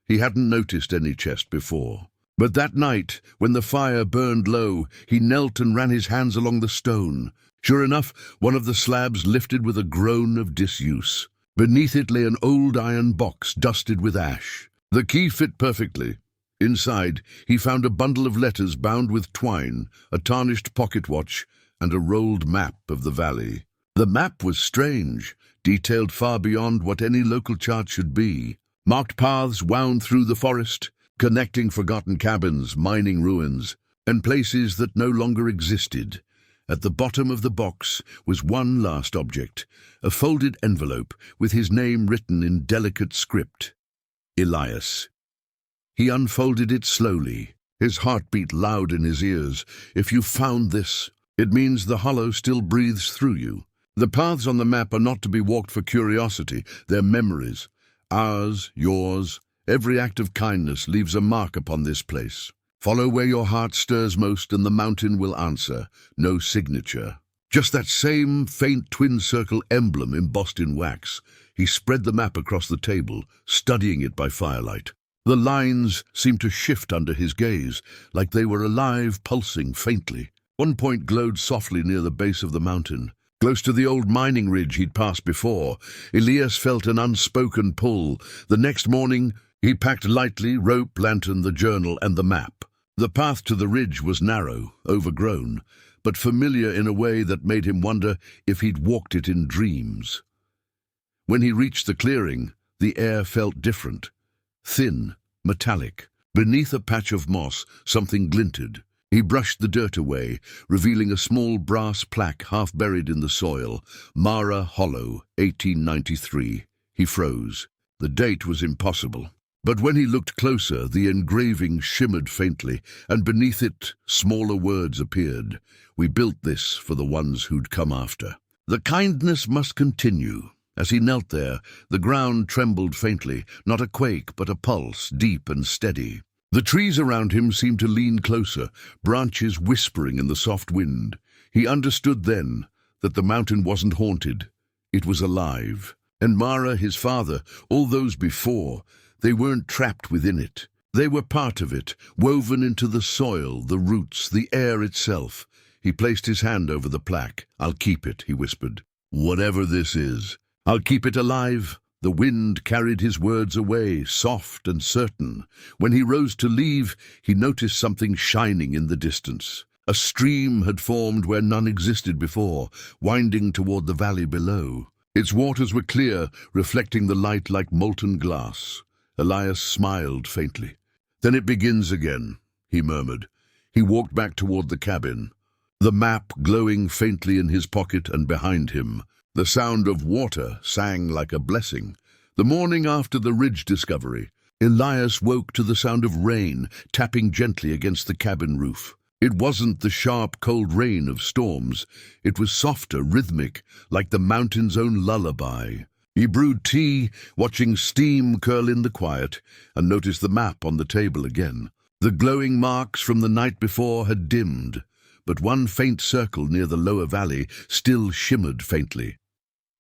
He hadn't noticed any chest before. But that night, when the fire burned low, he knelt and ran his hands along the stone. Sure enough, one of the slabs lifted with a groan of disuse. Beneath it lay an old iron box dusted with ash. The key fit perfectly. Inside, he found a bundle of letters bound with twine, a tarnished pocket watch, and a rolled map of the valley. The map was strange, detailed far beyond what any local chart should be. Marked paths wound through the forest, connecting forgotten cabins, mining ruins, and places that no longer existed. At the bottom of the box was one last object, a folded envelope with his name written in delicate script. Elias. He unfolded it slowly, his heartbeat loud in his ears. "If you found this, it means the hollow still breathes through you. The paths on the map are not to be walked for curiosity, they're memories. Ours, yours, every act of kindness leaves a mark upon this place. Follow where your heart stirs most and the mountain will answer. No signature. Just that same faint twin circle emblem embossed in wax." He spread the map across the table, studying it by firelight. The lines seemed to shift under his gaze, like they were alive, pulsing faintly. One point glowed softly near the base of the mountain. Close to the old mining ridge he'd passed before, Elias felt an unspoken pull. The next morning, he packed lightly rope, lantern, the journal, and the map. The path to the ridge was narrow, overgrown, but familiar in a way that made him wonder if he'd walked it in dreams. When he reached the clearing, the air felt different. Thin, metallic. Beneath a patch of moss, something glinted. He brushed the dirt away, revealing a small brass plaque half buried in the soil. Mara Hollow, 1893. He froze. The date was impossible. But when he looked closer, the engraving shimmered faintly, and beneath it, smaller words appeared. We built this for the ones who'd come after. The kindness must continue. As he knelt there, the ground trembled faintly, not a quake, but a pulse, deep and steady. The trees around him seemed to lean closer, branches whispering in the soft wind. He understood then that the mountain wasn't haunted. It was alive. And Mara, his father, all those before, they weren't trapped within it. They were part of it, woven into the soil, the roots, the air itself. He placed his hand over the plaque. "I'll keep it," he whispered. "Whatever this is, I'll keep it alive." The wind carried his words away, soft and certain. When he rose to leave, he noticed something shining in the distance. A stream had formed where none existed before, winding toward the valley below. Its waters were clear, reflecting the light like molten glass. Elias smiled faintly. "Then it begins again," he murmured. He walked back toward the cabin, the map glowing faintly in his pocket and behind him. The sound of water sang like a blessing. The morning after the ridge discovery, Elias woke to the sound of rain tapping gently against the cabin roof. It wasn't the sharp, cold rain of storms. It was softer, rhythmic, like the mountain's own lullaby. He brewed tea, watching steam curl in the quiet, and noticed the map on the table again. The glowing marks from the night before had dimmed, but one faint circle near the lower valley still shimmered faintly.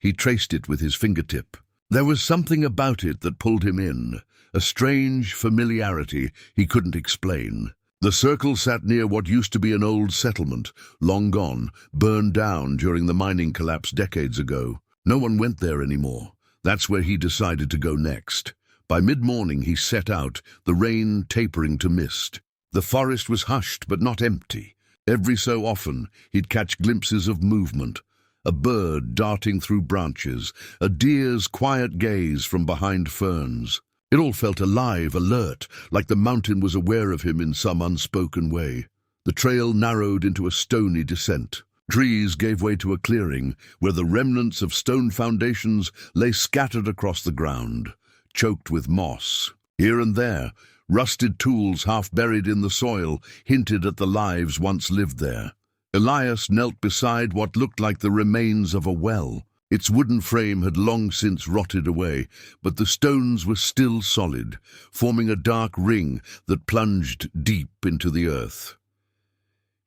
He traced it with his fingertip. There was something about it that pulled him in, a strange familiarity he couldn't explain. The circle sat near what used to be an old settlement, long gone, burned down during the mining collapse decades ago. No one went there anymore. That's where he decided to go next. By mid-morning he set out, the rain tapering to mist. The forest was hushed but not empty. Every so often he'd catch glimpses of movement. A bird darting through branches, a deer's quiet gaze from behind ferns. It all felt alive, alert, like the mountain was aware of him in some unspoken way. The trail narrowed into a stony descent. Trees gave way to a clearing, where the remnants of stone foundations lay scattered across the ground, choked with moss. Here and there, rusted tools half buried in the soil hinted at the lives once lived there. Elias knelt beside what looked like the remains of a well. Its wooden frame had long since rotted away, but the stones were still solid, forming a dark ring that plunged deep into the earth.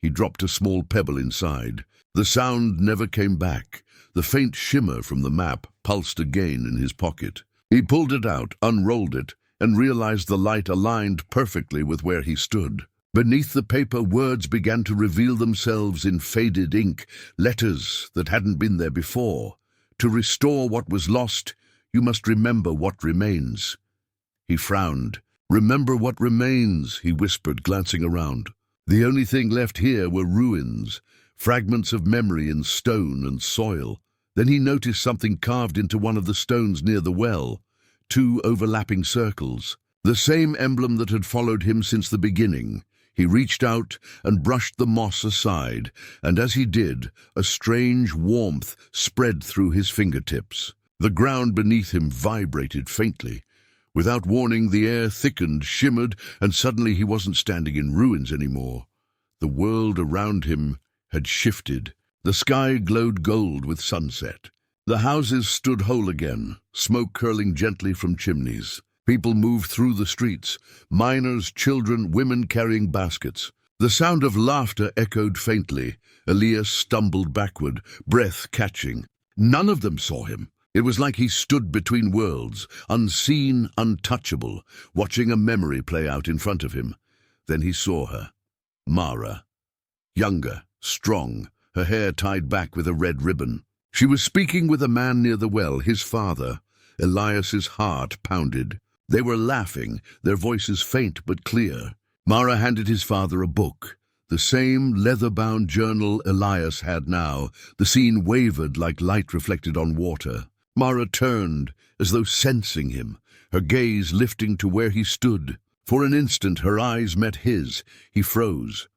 He dropped a small pebble inside. The sound never came back. The faint shimmer from the map pulsed again in his pocket. He pulled it out, unrolled it, and realized the light aligned perfectly with where he stood. Beneath the paper, words began to reveal themselves in faded ink, letters that hadn't been there before. To restore what was lost, you must remember what remains. He frowned. "Remember what remains," he whispered, glancing around. The only thing left here were ruins, fragments of memory in stone and soil. Then he noticed something carved into one of the stones near the well, 2 overlapping circles, the same emblem that had followed him since the beginning. He reached out and brushed the moss aside, and as he did, a strange warmth spread through his fingertips. The ground beneath him vibrated faintly. Without warning, the air thickened, shimmered, and suddenly he wasn't standing in ruins anymore. The world around him had shifted. The sky glowed gold with sunset. The houses stood whole again, smoke curling gently from chimneys. People moved through the streets, miners, children, women carrying baskets. The sound of laughter echoed faintly. Elias stumbled backward, breath catching. None of them saw him. It was like he stood between worlds, unseen, untouchable, watching a memory play out in front of him. Then he saw her. Mara. Younger, strong, her hair tied back with a red ribbon. She was speaking with a man near the well, his father. Elias's heart pounded. They were laughing, their voices faint but clear. Mara handed his father a book. The same leather-bound journal Elias had now. The scene wavered like light reflected on water. Mara turned, as though sensing him, her gaze lifting to where he stood. For an instant her eyes met his. He froze.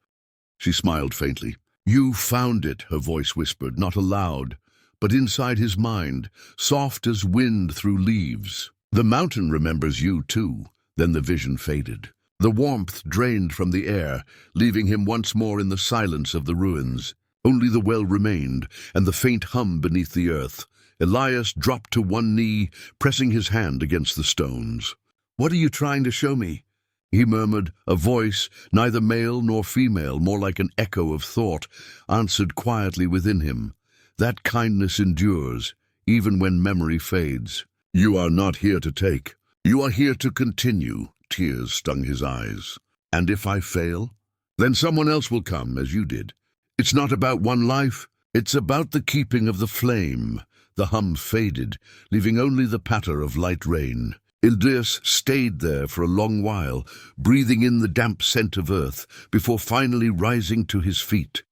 She smiled faintly. "You found it," her voice whispered, not aloud, but inside his mind, soft as wind through leaves. "The mountain remembers you too." Then the vision faded. The warmth drained from the air, leaving him once more in the silence of the ruins. Only the well remained, and the faint hum beneath the earth. Elias dropped to one knee, pressing his hand against the stones. "What are you trying to show me?" he murmured. A voice, neither male nor female, more like an echo of thought, answered quietly within him. "That kindness endures, even when memory fades. You are not here to take. You are here to continue." Tears stung his eyes. "And if I fail? Then someone else will come, as you did. It's not about one life. It's about the keeping of the flame." The hum faded, leaving only the patter of light rain. Ildeus stayed there for a long while, breathing in the damp scent of earth, before finally rising to his feet.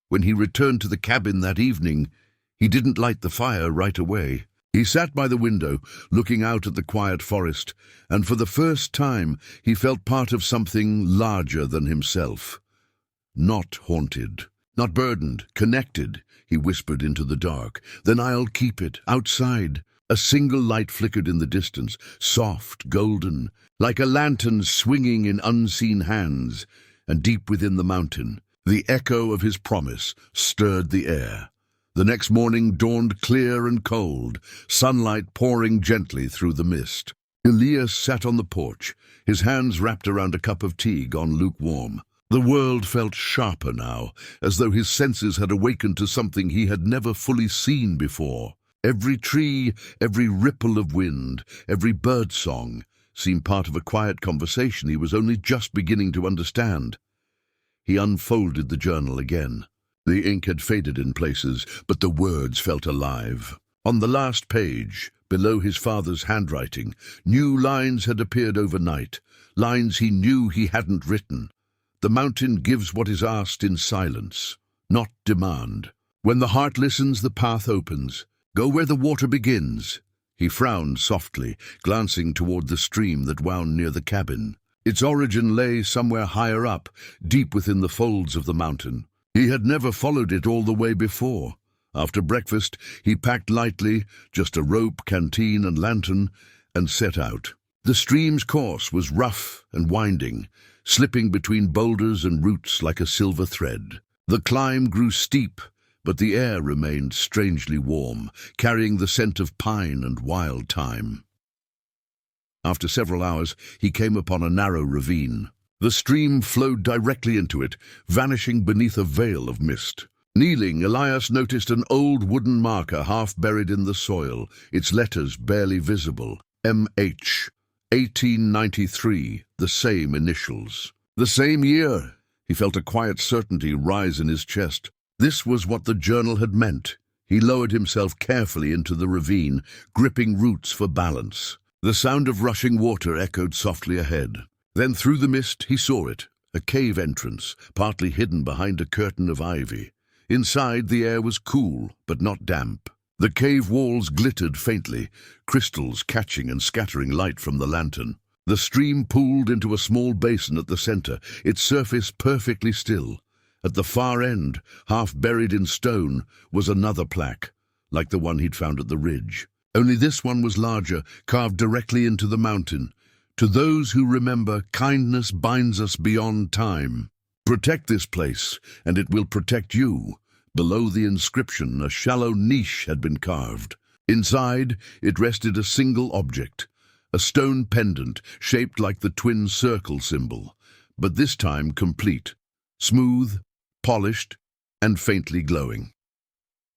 When he returned to the cabin that evening, he didn't light the fire right away. He sat by the window, looking out at the quiet forest, and for the first time he felt part of something larger than himself. Not haunted, not burdened, connected, he whispered into the dark. "Then I'll keep it, outside." A single light flickered in the distance, soft, golden, like a lantern swinging in unseen hands, and deep within the mountain, the echo of his promise stirred the air. The next morning dawned clear and cold, sunlight pouring gently through the mist. Elias sat on the porch, his hands wrapped around a cup of tea gone lukewarm. The world felt sharper now, as though his senses had awakened to something he had never fully seen before. Every tree, every ripple of wind, every bird song seemed part of a quiet conversation he was only just beginning to understand. He unfolded the journal again. The ink had faded in places, but the words felt alive. On the last page, below his father's handwriting, new lines had appeared overnight, lines he knew he hadn't written. "The mountain gives what is asked in silence, not demand. When the heart listens, the path opens. Go where the water begins." He frowned softly, glancing toward the stream that wound near the cabin. Its origin lay somewhere higher up, deep within the folds of the mountain. He had never followed it all the way before. After breakfast, he packed lightly, just a rope, canteen, and lantern, and set out. The stream's course was rough and winding, slipping between boulders and roots like a silver thread. The climb grew steep, but the air remained strangely warm, carrying the scent of pine and wild thyme. After several hours, he came upon a narrow ravine. The stream flowed directly into it, vanishing beneath a veil of mist. Kneeling, Elias noticed an old wooden marker half buried in the soil, its letters barely visible. M.H. 1893, the same initials. The same year. He felt a quiet certainty rise in his chest. This was what the journal had meant. He lowered himself carefully into the ravine, gripping roots for balance. The sound of rushing water echoed softly ahead. Then through the mist he saw it, a cave entrance, partly hidden behind a curtain of ivy. Inside the air was cool, but not damp. The cave walls glittered faintly, crystals catching and scattering light from the lantern. The stream pooled into a small basin at the center, its surface perfectly still. At the far end, half buried in stone, was another plaque, like the one he'd found at the ridge. Only this one was larger, carved directly into the mountain. "To those who remember, kindness binds us beyond time. Protect this place, and it will protect you." Below the inscription, a shallow niche had been carved. Inside, it rested a single object, a stone pendant shaped like the twin circle symbol, but this time complete, smooth, polished, and faintly glowing.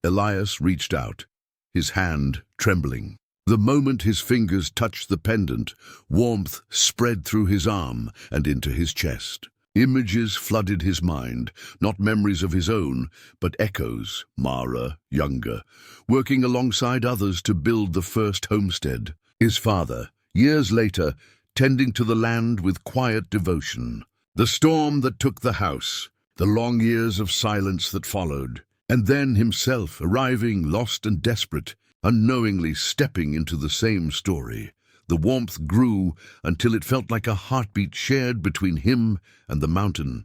Elias reached out, his hand trembling. The moment his fingers touched the pendant, warmth spread through his arm and into his chest. Images flooded his mind, not memories of his own, but echoes, Mara, younger, working alongside others to build the first homestead. His father, years later, tending to the land with quiet devotion. The storm that took the house, the long years of silence that followed, and then himself arriving lost and desperate, unknowingly stepping into the same story. The warmth grew until it felt like a heartbeat shared between him and the mountain.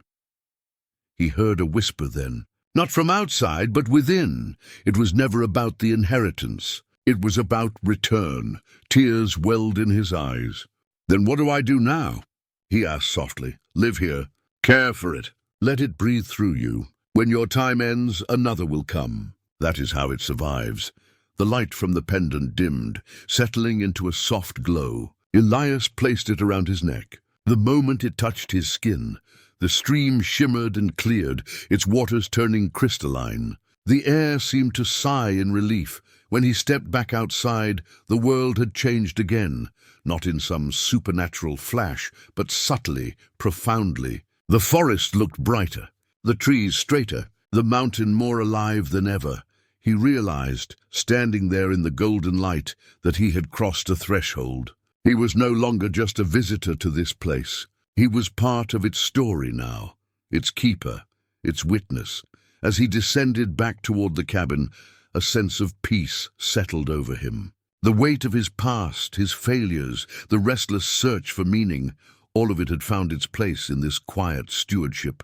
He heard a whisper then, not from outside, but within. It was never about the inheritance. It was about return. Tears welled in his eyes. "Then what do I do now?" he asked softly. "Live here. Care for it. Let it breathe through you. When your time ends, another will come." That is how it survives. The light from the pendant dimmed, settling into a soft glow. Elias placed it around his neck. The moment it touched his skin, the stream shimmered and cleared, its waters turning crystalline. The air seemed to sigh in relief. When he stepped back outside, the world had changed again, not in some supernatural flash, but subtly, profoundly. The forest looked brighter, the trees straighter, the mountain more alive than ever. He realized, standing there in the golden light, that he had crossed a threshold. He was no longer just a visitor to this place. He was part of its story now, its keeper, its witness. As he descended back toward the cabin, a sense of peace settled over him. The weight of his past, his failures, the restless search for meaning, all of it had found its place in this quiet stewardship.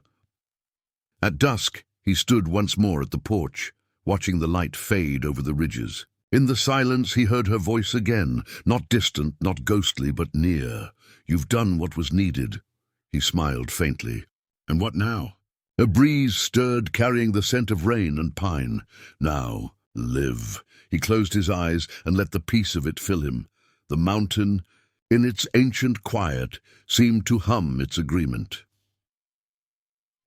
At dusk, he stood once more at the porch, watching the light fade over the ridges. In the silence, he heard her voice again, not distant, not ghostly, but near. "You've done what was needed." He smiled faintly. "And what now?" A breeze stirred, carrying the scent of rain and pine. "Now, live." He closed his eyes and let the peace of it fill him. The mountain, in its ancient quiet, seemed to hum its agreement.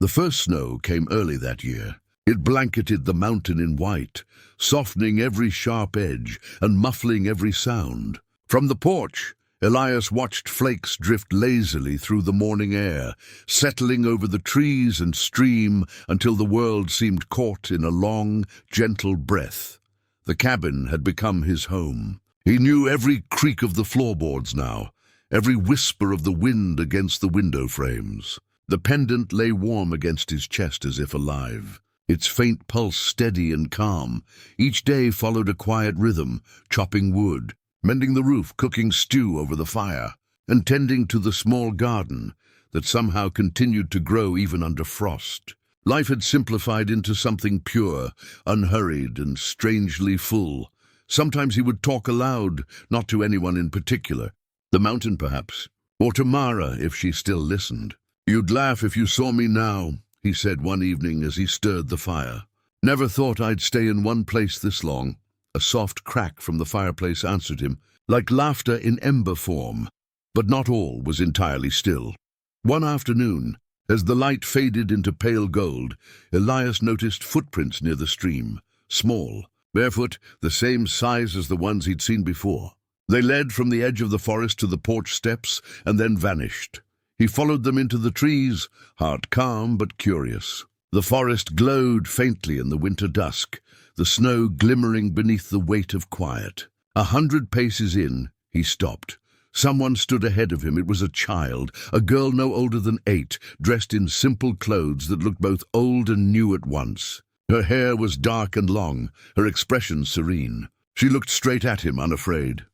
The first snow came early that year. It blanketed the mountain in white, softening every sharp edge and muffling every sound. From the porch, Elias watched flakes drift lazily through the morning air, settling over the trees and stream until the world seemed caught in a long, gentle breath. The cabin had become his home. He knew every creak of the floorboards now, every whisper of the wind against the window frames. The pendant lay warm against his chest as if alive, its faint pulse steady and calm. Each day followed a quiet rhythm, chopping wood, mending the roof, cooking stew over the fire, and tending to the small garden that somehow continued to grow even under frost. Life had simplified into something pure, unhurried, and strangely full. Sometimes he would talk aloud, not to anyone in particular, the mountain perhaps, or to Mara if she still listened. "You'd laugh if you saw me now," he said one evening as he stirred the fire. "Never thought I'd stay in one place this long." A soft crack from the fireplace answered him, like laughter in ember form. But not all was entirely still. One afternoon, as the light faded into pale gold, Elias noticed footprints near the stream, small, barefoot, the same size as the ones he'd seen before. They led from the edge of the forest to the porch steps and then vanished. He followed them into the trees, heart calm but curious. The forest glowed faintly in the winter dusk, the snow glimmering beneath the weight of quiet. 100 paces in, he stopped. Someone stood ahead of him. It was a child, a girl no older than 8, dressed in simple clothes that looked both old and new at once. Her hair was dark and long, her expression serene. She looked straight at him, unafraid.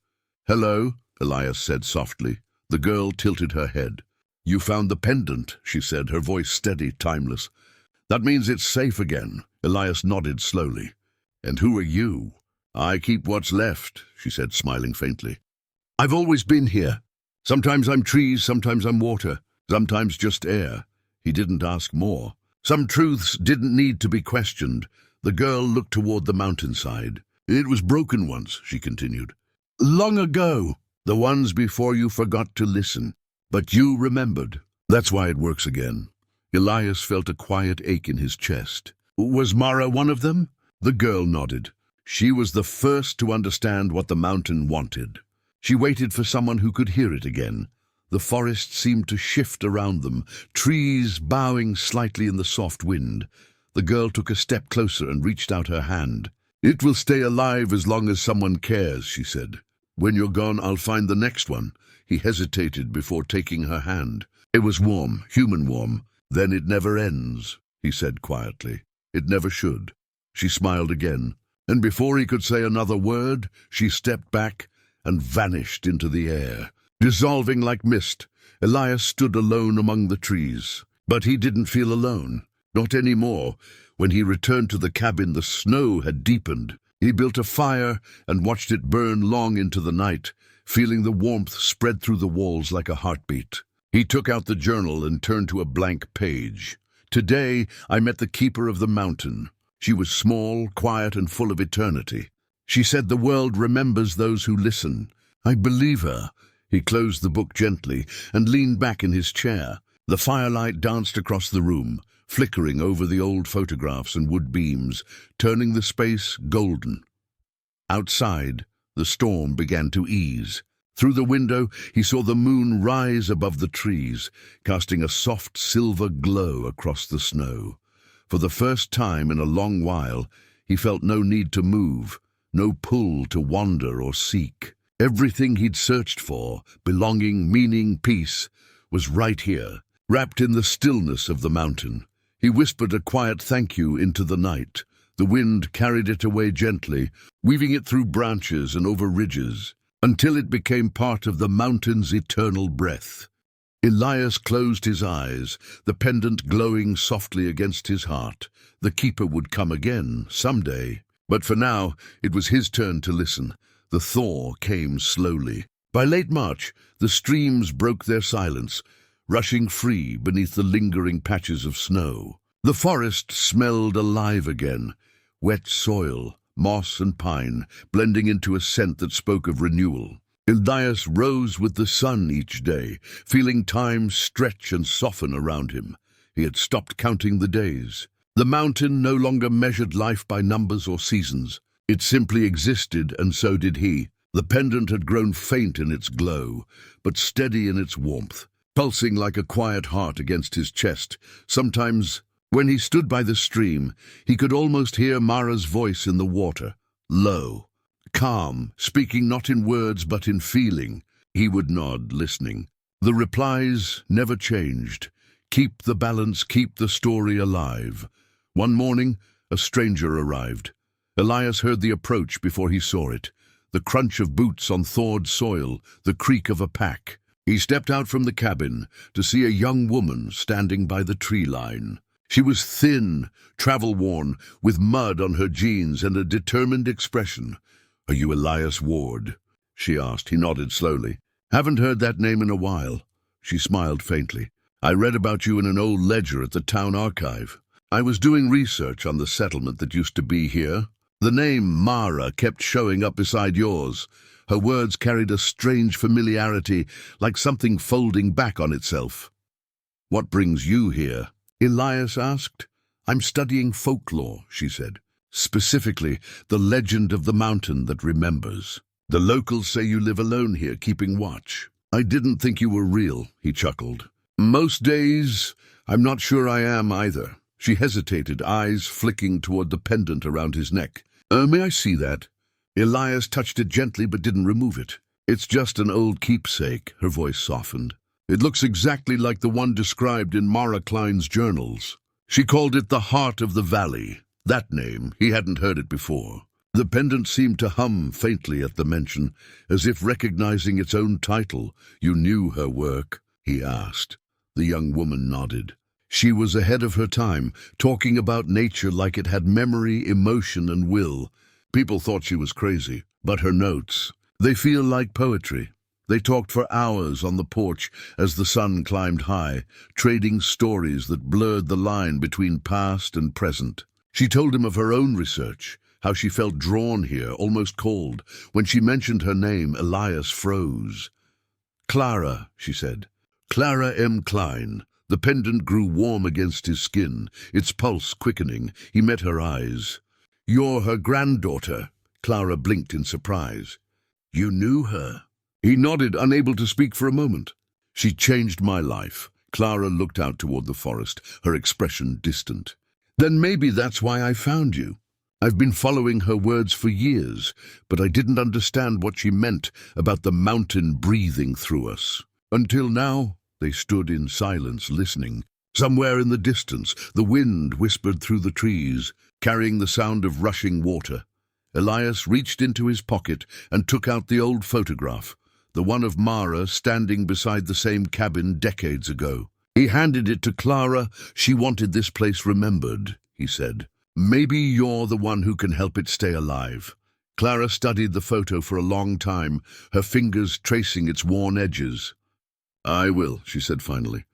"Hello," Elias said softly. The girl tilted her head. "You found the pendant," she said, her voice steady, timeless. "That means it's safe again." Elias nodded slowly. "And who are you?" "I keep what's left," she said, smiling faintly. "I've always been here. Sometimes I'm trees, sometimes I'm water, sometimes just air." He didn't ask more. Some truths didn't need to be questioned. The girl looked toward the mountainside. "It was broken once," she continued. "Long ago. The ones before you forgot to listen. But you remembered. That's why it works again." Elias felt a quiet ache in his chest. "Was Mara one of them?" The girl nodded. She was the first to understand what the mountain wanted. She waited for someone who could hear it again. The forest seemed to shift around them, trees bowing slightly in the soft wind. The girl took a step closer and reached out her hand. "It will stay alive as long as someone cares," she said. "When you're gone, I'll find the next one." He hesitated before taking her hand. It was warm, human warm. "Then it never ends," he said quietly. "It never should." She smiled again, and before he could say another word, she stepped back and vanished into the air. Dissolving like mist, Elias stood alone among the trees. But he didn't feel alone. Not anymore. When he returned to the cabin, the snow had deepened. He built a fire and watched it burn long into the night, feeling the warmth spread through the walls like a heartbeat. He took out the journal and turned to a blank page. "Today, I met the keeper of the mountain. She was small, quiet, and full of eternity. She said the world remembers those who listen. I believe her." He closed the book gently and leaned back in his chair. The firelight danced across the room, flickering over the old photographs and wood beams, turning the space golden. Outside, the storm began to ease. Through the window, he saw the moon rise above the trees, casting a soft silver glow across the snow. For the first time in a long while, he felt no need to move, no pull to wander or seek. Everything he'd searched for, belonging, meaning, peace, was right here, wrapped in the stillness of the mountain. He whispered a quiet thank you into the night. The wind carried it away gently, weaving it through branches and over ridges, until it became part of the mountain's eternal breath. Elias closed his eyes, the pendant glowing softly against his heart. The keeper would come again, someday. But for now, it was his turn to listen. The thaw came slowly. By late March, the streams broke their silence, rushing free beneath the lingering patches of snow. The forest smelled alive again, wet soil, moss and pine, blending into a scent that spoke of renewal. Elias rose with the sun each day, feeling time stretch and soften around him. He had stopped counting the days. The mountain no longer measured life by numbers or seasons. It simply existed, and so did he. The pendant had grown faint in its glow, but steady in its warmth, pulsing like a quiet heart against his chest. Sometimes, when he stood by the stream, he could almost hear Mara's voice in the water, low, calm, speaking not in words but in feeling. He would nod, listening. The replies never changed. Keep the balance, keep the story alive. One morning, a stranger arrived. Elias heard the approach before he saw it, the crunch of boots on thawed soil, the creak of a pack. He stepped out from the cabin to see a young woman standing by the tree line. She was thin, travel-worn, with mud on her jeans and a determined expression. "Are you Elias Ward?" she asked. He nodded slowly. "Haven't heard that name in a while." She smiled faintly. "I read about you in an old ledger at the town archive. I was doing research on the settlement that used to be here. The name Mara kept showing up beside yours. Her words carried a strange familiarity, like something folding back on itself." "What brings you here?" Elias asked. "I'm studying folklore," she said. "Specifically, the legend of the mountain that remembers. The locals say you live alone here, keeping watch." "I didn't think you were real," he chuckled. "Most days, I'm not sure I am either." She hesitated, eyes flicking toward the pendant around his neck. May I see that?" Elias touched it gently but didn't remove it. "It's just an old keepsake," her voice softened. "It looks exactly like the one described in Mara Klein's journals. She called it the Heart of the Valley. That name, he hadn't heard it before." The pendant seemed to hum faintly at the mention, as if recognizing its own title. "You knew her work?" he asked. The young woman nodded. She was ahead of her time, talking about nature like it had memory, emotion, and will. People thought she was crazy, but her notes, they feel like poetry. They talked for hours on the porch as the sun climbed high, trading stories that blurred the line between past and present. She told him of her own research, how she felt drawn here, almost cold. When she mentioned her name, Elias froze. "Clara," she said. "Clara M. Klein." The pendant grew warm against his skin, its pulse quickening. He met her eyes. "You're her granddaughter." Clara blinked in surprise. "You knew her?" He nodded, unable to speak for a moment. She changed my life. Clara looked out toward the forest, her expression distant. Then maybe that's why I found you. I've been following her words for years, but I didn't understand what she meant about the mountain breathing through us. Until now, they stood in silence, listening. Somewhere in the distance, the wind whispered through the trees, carrying the sound of rushing water. Elias reached into his pocket and took out the old photograph, the one of Mara standing beside the same cabin decades ago. He handed it to Clara. She wanted this place remembered, he said. Maybe you're the one who can help it stay alive. Clara studied the photo for a long time, her fingers tracing its worn edges. I will, she said finally.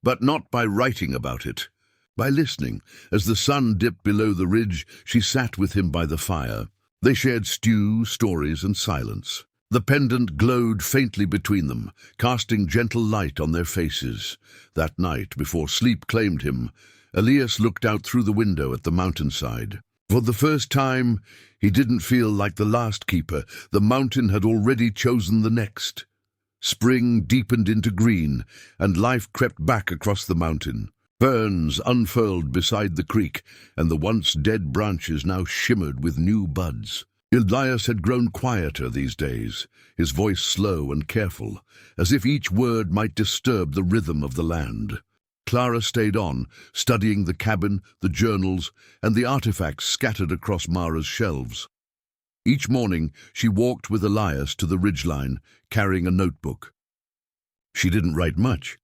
But not by writing about it. By listening. As the sun dipped below the ridge, she sat with him by the fire. They shared stew, stories, and silence. The pendant glowed faintly between them, casting gentle light on their faces. That night, before sleep claimed him, Elias looked out through the window at the mountainside. For the first time, he didn't feel like the last keeper. The mountain had already chosen the next. Spring deepened into green, and life crept back across the mountain. Ferns unfurled beside the creek, and the once dead branches now shimmered with new buds. Elias had grown quieter these days, his voice slow and careful, as if each word might disturb the rhythm of the land. Clara stayed on, studying the cabin, the journals, and the artifacts scattered across Mara's shelves. Each morning she walked with Elias to the ridgeline, carrying a notebook. She didn't write much.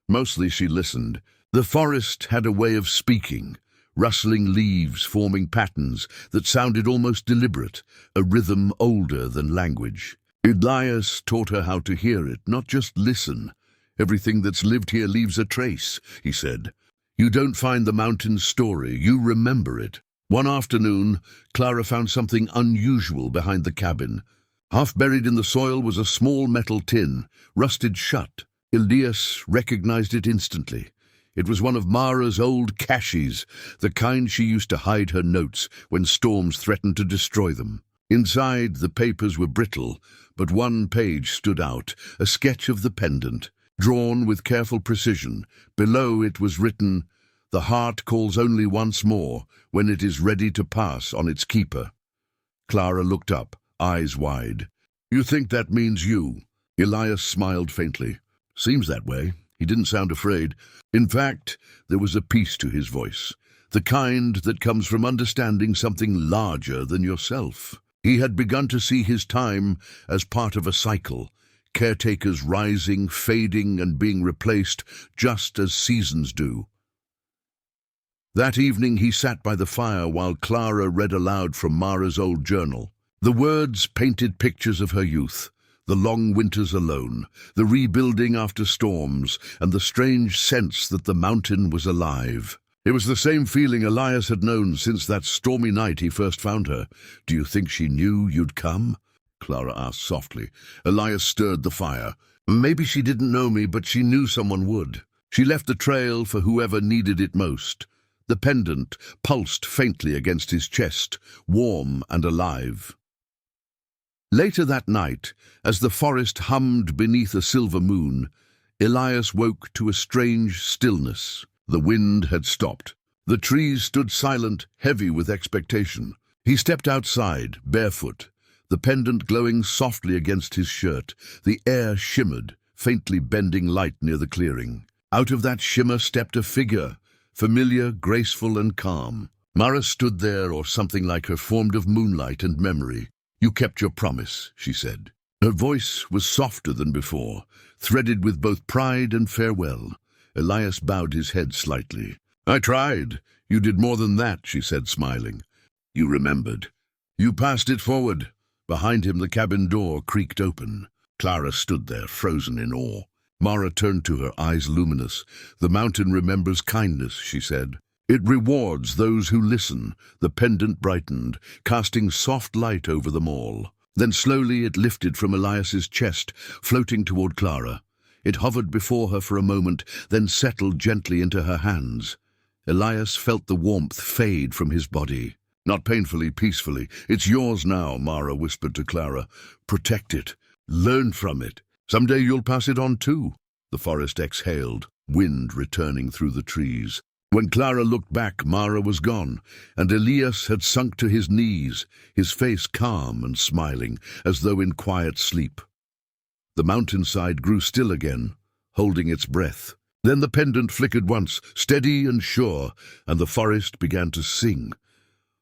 Mostly she listened. The forest had a way of speaking, rustling leaves forming patterns that sounded almost deliberate, a rhythm older than language. Elias taught her how to hear it, not just listen. Everything that's lived here leaves a trace, he said. You don't find the mountain's story, you remember it. One afternoon, Clara found something unusual behind the cabin. Half buried in the soil was a small metal tin, rusted shut. Elias recognized it instantly. It was one of Mara's old caches, the kind she used to hide her notes when storms threatened to destroy them. Inside, the papers were brittle, but one page stood out, a sketch of the pendant, drawn with careful precision. Below it was written, "The heart calls only once more when it is ready to pass on its keeper." Clara looked up, eyes wide. You think that means you? Elias smiled faintly. Seems that way. He didn't sound afraid. In fact, there was a peace to his voice, the kind that comes from understanding something larger than yourself. He had begun to see his time as part of a cycle, caretakers rising, fading, and being replaced just as seasons do. That evening he sat by the fire while Clara read aloud from Mara's old journal. The words painted pictures of her youth, the long winters alone, the rebuilding after storms, and the strange sense that the mountain was alive. It was the same feeling Elias had known since that stormy night he first found her. Do you think she knew you'd come? Clara asked softly. Elias stirred the fire. Maybe she didn't know me, but she knew someone would. She left the trail for whoever needed it most. The pendant pulsed faintly against his chest, warm and alive. Later that night, as the forest hummed beneath a silver moon, Elias woke to a strange stillness. The wind had stopped. The trees stood silent, heavy with expectation. He stepped outside, barefoot, the pendant glowing softly against his shirt. The air shimmered, faintly bending light near the clearing. Out of that shimmer stepped a figure, familiar, graceful, and calm. Mara stood there, or something like her, formed of moonlight and memory. You kept your promise, she said. Her voice was softer than before, threaded with both pride and farewell. Elias bowed his head slightly. I tried. You did more than that, she said, smiling. You remembered. You passed it forward. Behind him the cabin door creaked open. Clara stood there, frozen in awe. Mara turned to her, eyes luminous. The mountain remembers kindness, she said. It rewards those who listen. The pendant brightened, casting soft light over them all. Then slowly it lifted from Elias's chest, floating toward Clara. It hovered before her for a moment, then settled gently into her hands. Elias felt the warmth fade from his body. Not painfully, peacefully. It's yours now, Mara whispered to Clara. Protect it. Learn from it. Someday you'll pass it on too. The forest exhaled, wind returning through the trees. When Clara looked back, Mara was gone, and Elias had sunk to his knees, his face calm and smiling, as though in quiet sleep. The mountainside grew still again, holding its breath. Then the pendant flickered once, steady and sure, and the forest began to sing.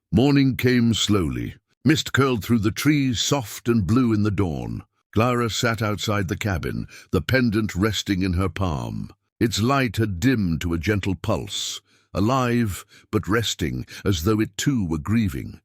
Morning came slowly. Mist curled through the trees, soft and blue in the dawn. Clara sat outside the cabin, the pendant resting in her palm. Its light had dimmed to a gentle pulse, alive but resting, as though it too were grieving.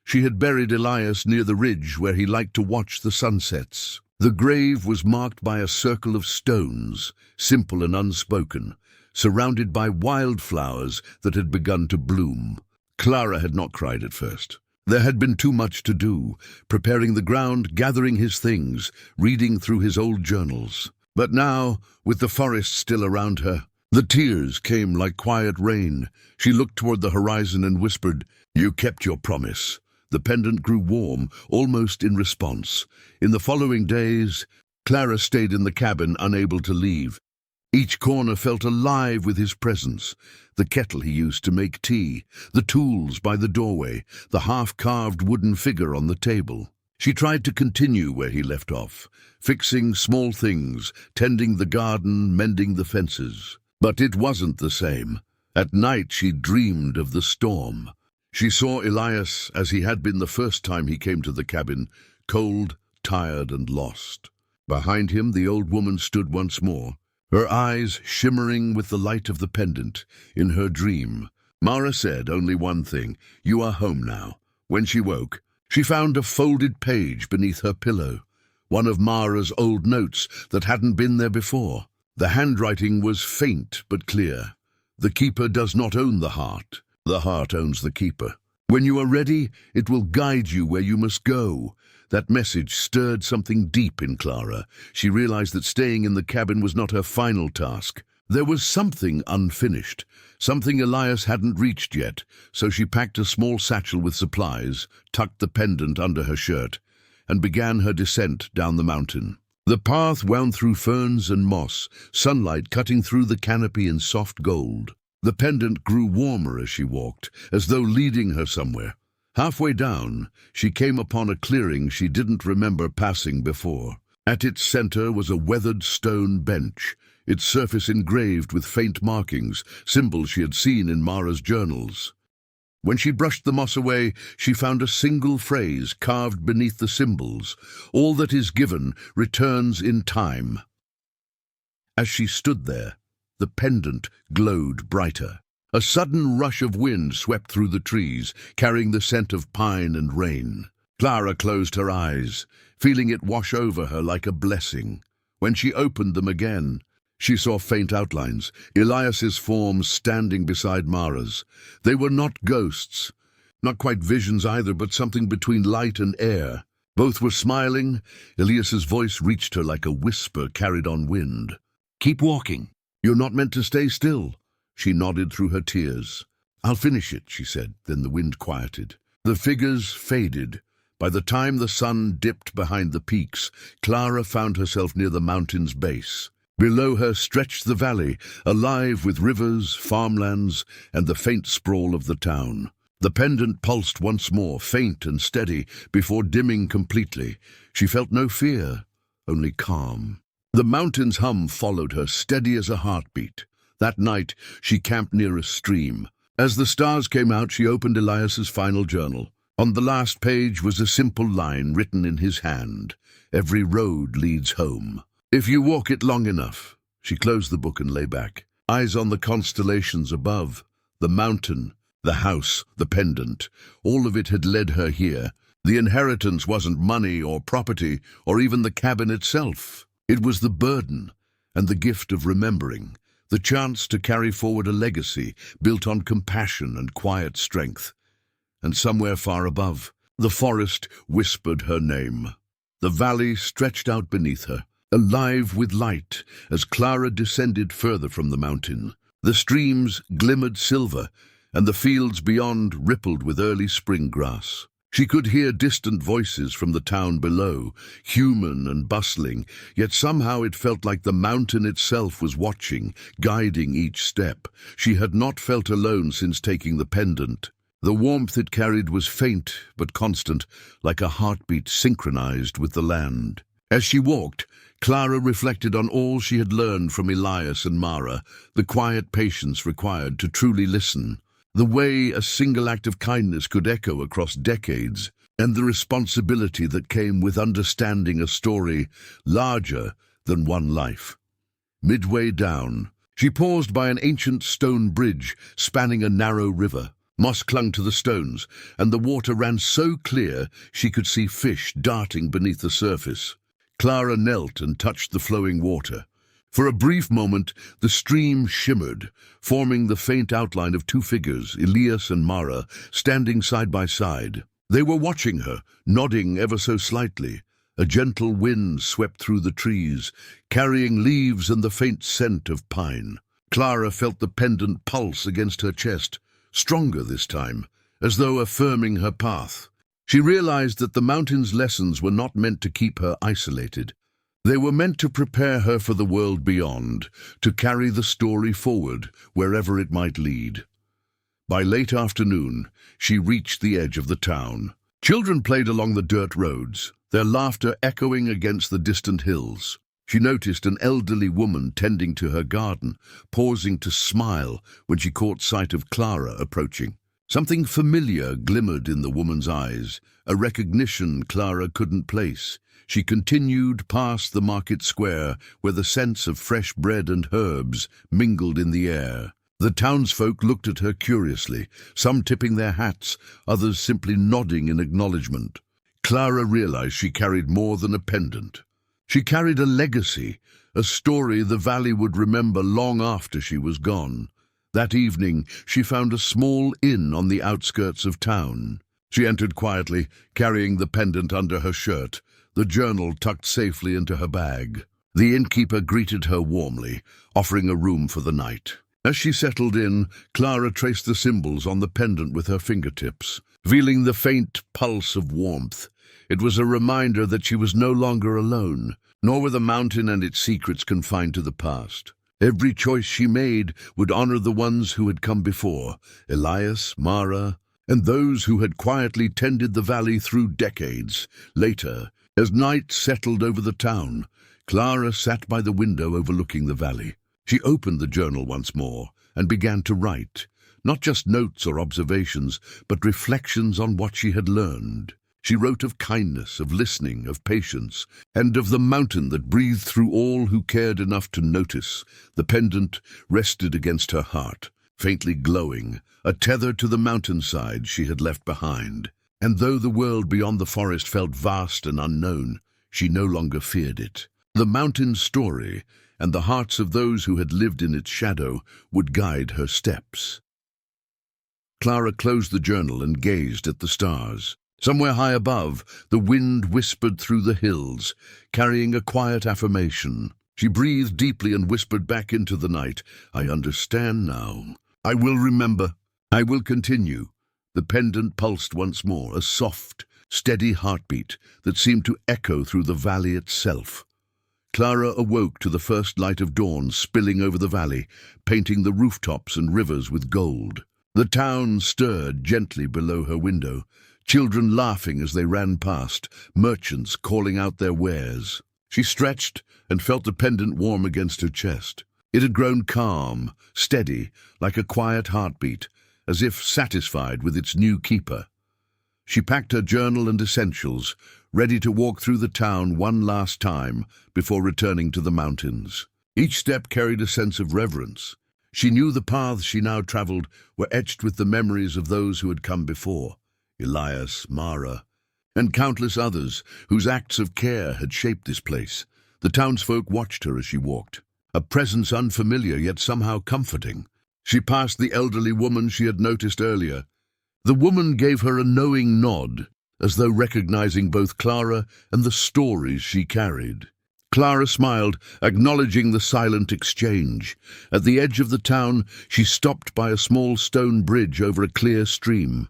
She had buried Elias near the ridge where he liked to watch the sunsets. The grave was marked by a circle of stones, simple and unspoken, surrounded by wildflowers that had begun to bloom. Clara had not cried at first. There had been too much to do, preparing the ground, gathering his things, reading through his old journals. But now, with the forest still around her, the tears came like quiet rain. She looked toward the horizon and whispered, "You kept your promise." The pendant grew warm, almost in response. In the following days, Clara stayed in the cabin, unable to leave. Each corner felt alive with his presence. The kettle he used to make tea, the tools by the doorway, the half-carved wooden figure on the table. She tried to continue where he left off, fixing small things, tending the garden, mending the fences. But it wasn't the same. At night she dreamed of the storm. She saw Elias as he had been the first time he came to the cabin, cold, tired and lost. Behind him the old woman stood once more, her eyes shimmering with the light of the pendant. In her dream, Mara said only one thing, "You are home now." When she woke, she found a folded page beneath her pillow, one of Mara's old notes that hadn't been there before. The handwriting was faint but clear. "The keeper does not own the heart. The heart owns the keeper. When you are ready, it will guide you where you must go." That message stirred something deep in Clara. She realized that staying in the cabin was not her final task. There was something unfinished, something Elias hadn't reached yet, so she packed a small satchel with supplies, tucked the pendant under her shirt, and began her descent down the mountain. The path wound through ferns and moss, sunlight cutting through the canopy in soft gold. The pendant grew warmer as she walked, as though leading her somewhere. Halfway down, she came upon a clearing she didn't remember passing before. At its center was a weathered stone bench, its surface engraved with faint markings, symbols she had seen in Mara's journals. When she brushed the moss away, she found a single phrase carved beneath the symbols: "All that is given returns in time." As she stood there, the pendant glowed brighter. A sudden rush of wind swept through the trees, carrying the scent of pine and rain. Clara closed her eyes, feeling it wash over her like a blessing. When she opened them again, she saw faint outlines, Elias's form standing beside Mara's. They were not ghosts, not quite visions either, but something between light and air. Both were smiling. Elias's voice reached her like a whisper carried on wind. "Keep walking. You're not meant to stay still." She nodded through her tears. "I'll finish it," she said. Then the wind quieted. The figures faded. By the time the sun dipped behind the peaks, Clara found herself near the mountain's base. Below her stretched the valley, alive with rivers, farmlands, and the faint sprawl of the town. The pendant pulsed once more, faint and steady, before dimming completely. She felt no fear, only calm. The mountain's hum followed her, steady as a heartbeat. That night, she camped near a stream. As the stars came out, she opened Elias's final journal. On the last page was a simple line written in his hand: "Every road leads home. If you walk it long enough." She closed the book and lay back, eyes on the constellations above, the mountain, the house, the pendant. All of it had led her here. The inheritance wasn't money or property or even the cabin itself. It was the burden and the gift of remembering, the chance to carry forward a legacy built on compassion and quiet strength. And somewhere far above, the forest whispered her name. The valley stretched out beneath her, alive with light as Clara descended further from the mountain. The streams glimmered silver, and the fields beyond rippled with early spring grass. She could hear distant voices from the town below, human and bustling, yet somehow it felt like the mountain itself was watching, guiding each step. She had not felt alone since taking the pendant. The warmth it carried was faint but constant, like a heartbeat synchronized with the land. As she walked, Clara reflected on all she had learned from Elias and Mara, the quiet patience required to truly listen, the way a single act of kindness could echo across decades, and the responsibility that came with understanding a story larger than one life. Midway down, she paused by an ancient stone bridge spanning a narrow river. Moss clung to the stones, and the water ran so clear she could see fish darting beneath the surface. Clara knelt and touched the flowing water. For a brief moment, the stream shimmered, forming the faint outline of two figures, Elias and Mara, standing side by side. They were watching her, nodding ever so slightly. A gentle wind swept through the trees, carrying leaves and the faint scent of pine. Clara felt the pendant pulse against her chest, stronger this time, as though affirming her path. She realized that the mountain's lessons were not meant to keep her isolated. They were meant to prepare her for the world beyond, to carry the story forward wherever it might lead. By late afternoon, she reached the edge of the town. Children played along the dirt roads, their laughter echoing against the distant hills. She noticed an elderly woman tending to her garden, pausing to smile when she caught sight of Clara approaching. Something familiar glimmered in the woman's eyes, a recognition Clara couldn't place. She continued past the market square, where the scents of fresh bread and herbs mingled in the air. The townsfolk looked at her curiously, some tipping their hats, others simply nodding in acknowledgement. Clara realized she carried more than a pendant. She carried a legacy, a story the valley would remember long after she was gone. That evening, she found a small inn on the outskirts of town. She entered quietly, carrying the pendant under her shirt, the journal tucked safely into her bag. The innkeeper greeted her warmly, offering a room for the night. As she settled in, Clara traced the symbols on the pendant with her fingertips, feeling the faint pulse of warmth. It was a reminder that she was no longer alone, nor were the mountain and its secrets confined to the past. Every choice she made would honor the ones who had come before, Elias, Mara, and those who had quietly tended the valley through decades. Later, as night settled over the town, Clara sat by the window overlooking the valley. She opened the journal once more and began to write, not just notes or observations, but reflections on what she had learned. She wrote of kindness, of listening, of patience, and of the mountain that breathed through all who cared enough to notice. The pendant rested against her heart, faintly glowing, a tether to the mountainside she had left behind. And though the world beyond the forest felt vast and unknown, she no longer feared it. The mountain's story, and the hearts of those who had lived in its shadow, would guide her steps. Clara closed the journal and gazed at the stars. Somewhere high above, the wind whispered through the hills, carrying a quiet affirmation. She breathed deeply and whispered back into the night, "I understand now. I will remember. I will continue." The pendant pulsed once more, a soft, steady heartbeat that seemed to echo through the valley itself. Clara awoke to the first light of dawn spilling over the valley, painting the rooftops and rivers with gold. The town stirred gently below her window, children laughing as they ran past, merchants calling out their wares. She stretched and felt the pendant warm against her chest. It had grown calm, steady, like a quiet heartbeat, as if satisfied with its new keeper. She packed her journal and essentials, ready to walk through the town one last time before returning to the mountains. Each step carried a sense of reverence. She knew the paths she now traveled were etched with the memories of those who had come before, Elias, Mara, and countless others whose acts of care had shaped this place. The townsfolk watched her as she walked, a presence unfamiliar yet somehow comforting. She passed the elderly woman she had noticed earlier. The woman gave her a knowing nod, as though recognizing both Clara and the stories she carried. Clara smiled, acknowledging the silent exchange. At the edge of the town, she stopped by a small stone bridge over a clear stream.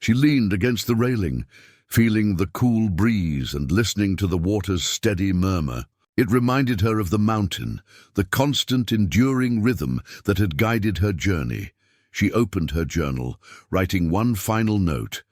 She leaned against the railing, feeling the cool breeze and listening to the water's steady murmur. It reminded her of the mountain, the constant, enduring rhythm that had guided her journey. She opened her journal, writing one final note.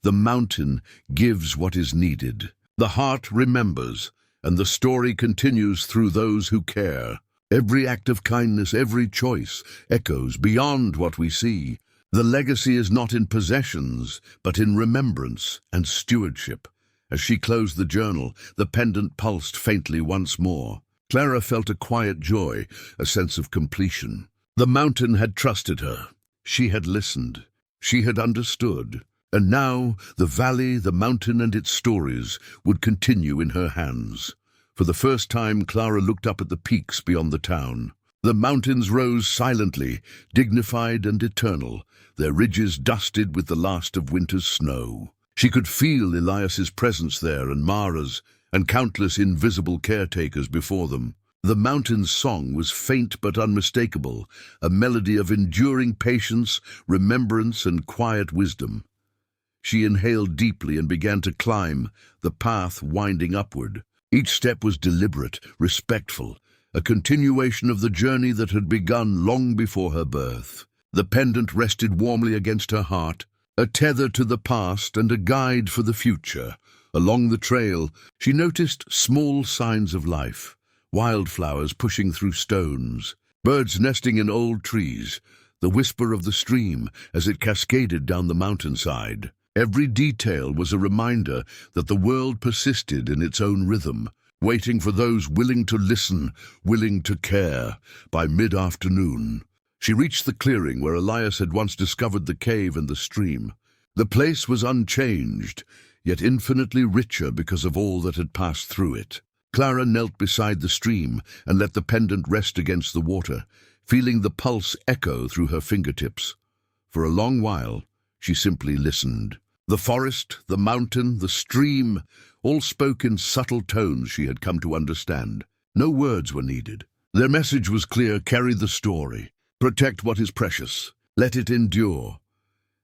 The mountain gives what is needed. The heart remembers, and the story continues through those who care. Every act of kindness, every choice, echoes beyond what we see. The legacy is not in possessions, but in remembrance and stewardship. As she closed the journal, the pendant pulsed faintly once more. Clara felt a quiet joy, a sense of completion. The mountain had trusted her. She had listened. She had understood. And now the valley, the mountain, and its stories would continue in her hands. For the first time, Clara looked up at the peaks beyond the town. The mountains rose silently, dignified and eternal, their ridges dusted with the last of winter's snow. She could feel Elias's presence there, and Mara's, and countless invisible caretakers before them. The mountain's song was faint but unmistakable, a melody of enduring patience, remembrance, and quiet wisdom. She inhaled deeply and began to climb, the path winding upward. Each step was deliberate, respectful, a continuation of the journey that had begun long before her birth. The pendant rested warmly against her heart, a tether to the past and a guide for the future. Along the trail, she noticed small signs of life, wildflowers pushing through stones, birds nesting in old trees, the whisper of the stream as it cascaded down the mountainside. Every detail was a reminder that the world persisted in its own rhythm, waiting for those willing to listen, willing to care. By mid-afternoon, she reached the clearing where Elias had once discovered the cave and the stream. The place was unchanged, yet infinitely richer because of all that had passed through it. Clara knelt beside the stream and let the pendant rest against the water, feeling the pulse echo through her fingertips. For a long while, she simply listened. The forest, the mountain, the stream, all spoke in subtle tones she had come to understand. No words were needed. Their message was clear: carry the story. Protect what is precious. Let it endure.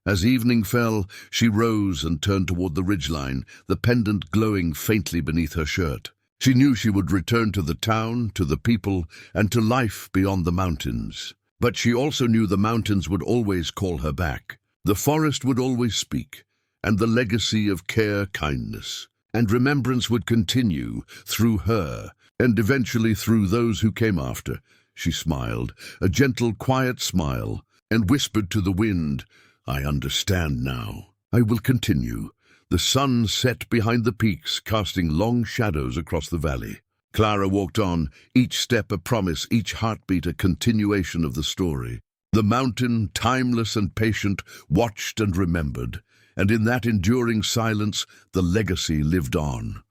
As evening fell, she rose and turned toward the ridgeline, the pendant glowing faintly beneath her shirt. She knew she would return to the town, to the people, and to life beyond the mountains. But she also knew the mountains would always call her back. The forest would always speak, and the legacy of care, kindness, and remembrance would continue through her, and eventually through those who came after. She smiled, a gentle, quiet smile, and whispered to the wind, I understand now. I will continue. The sun set behind the peaks, casting long shadows across the valley. Clara walked on, each step a promise, each heartbeat a continuation of the story. The mountain, timeless and patient, watched and remembered, and in that enduring silence, the legacy lived on.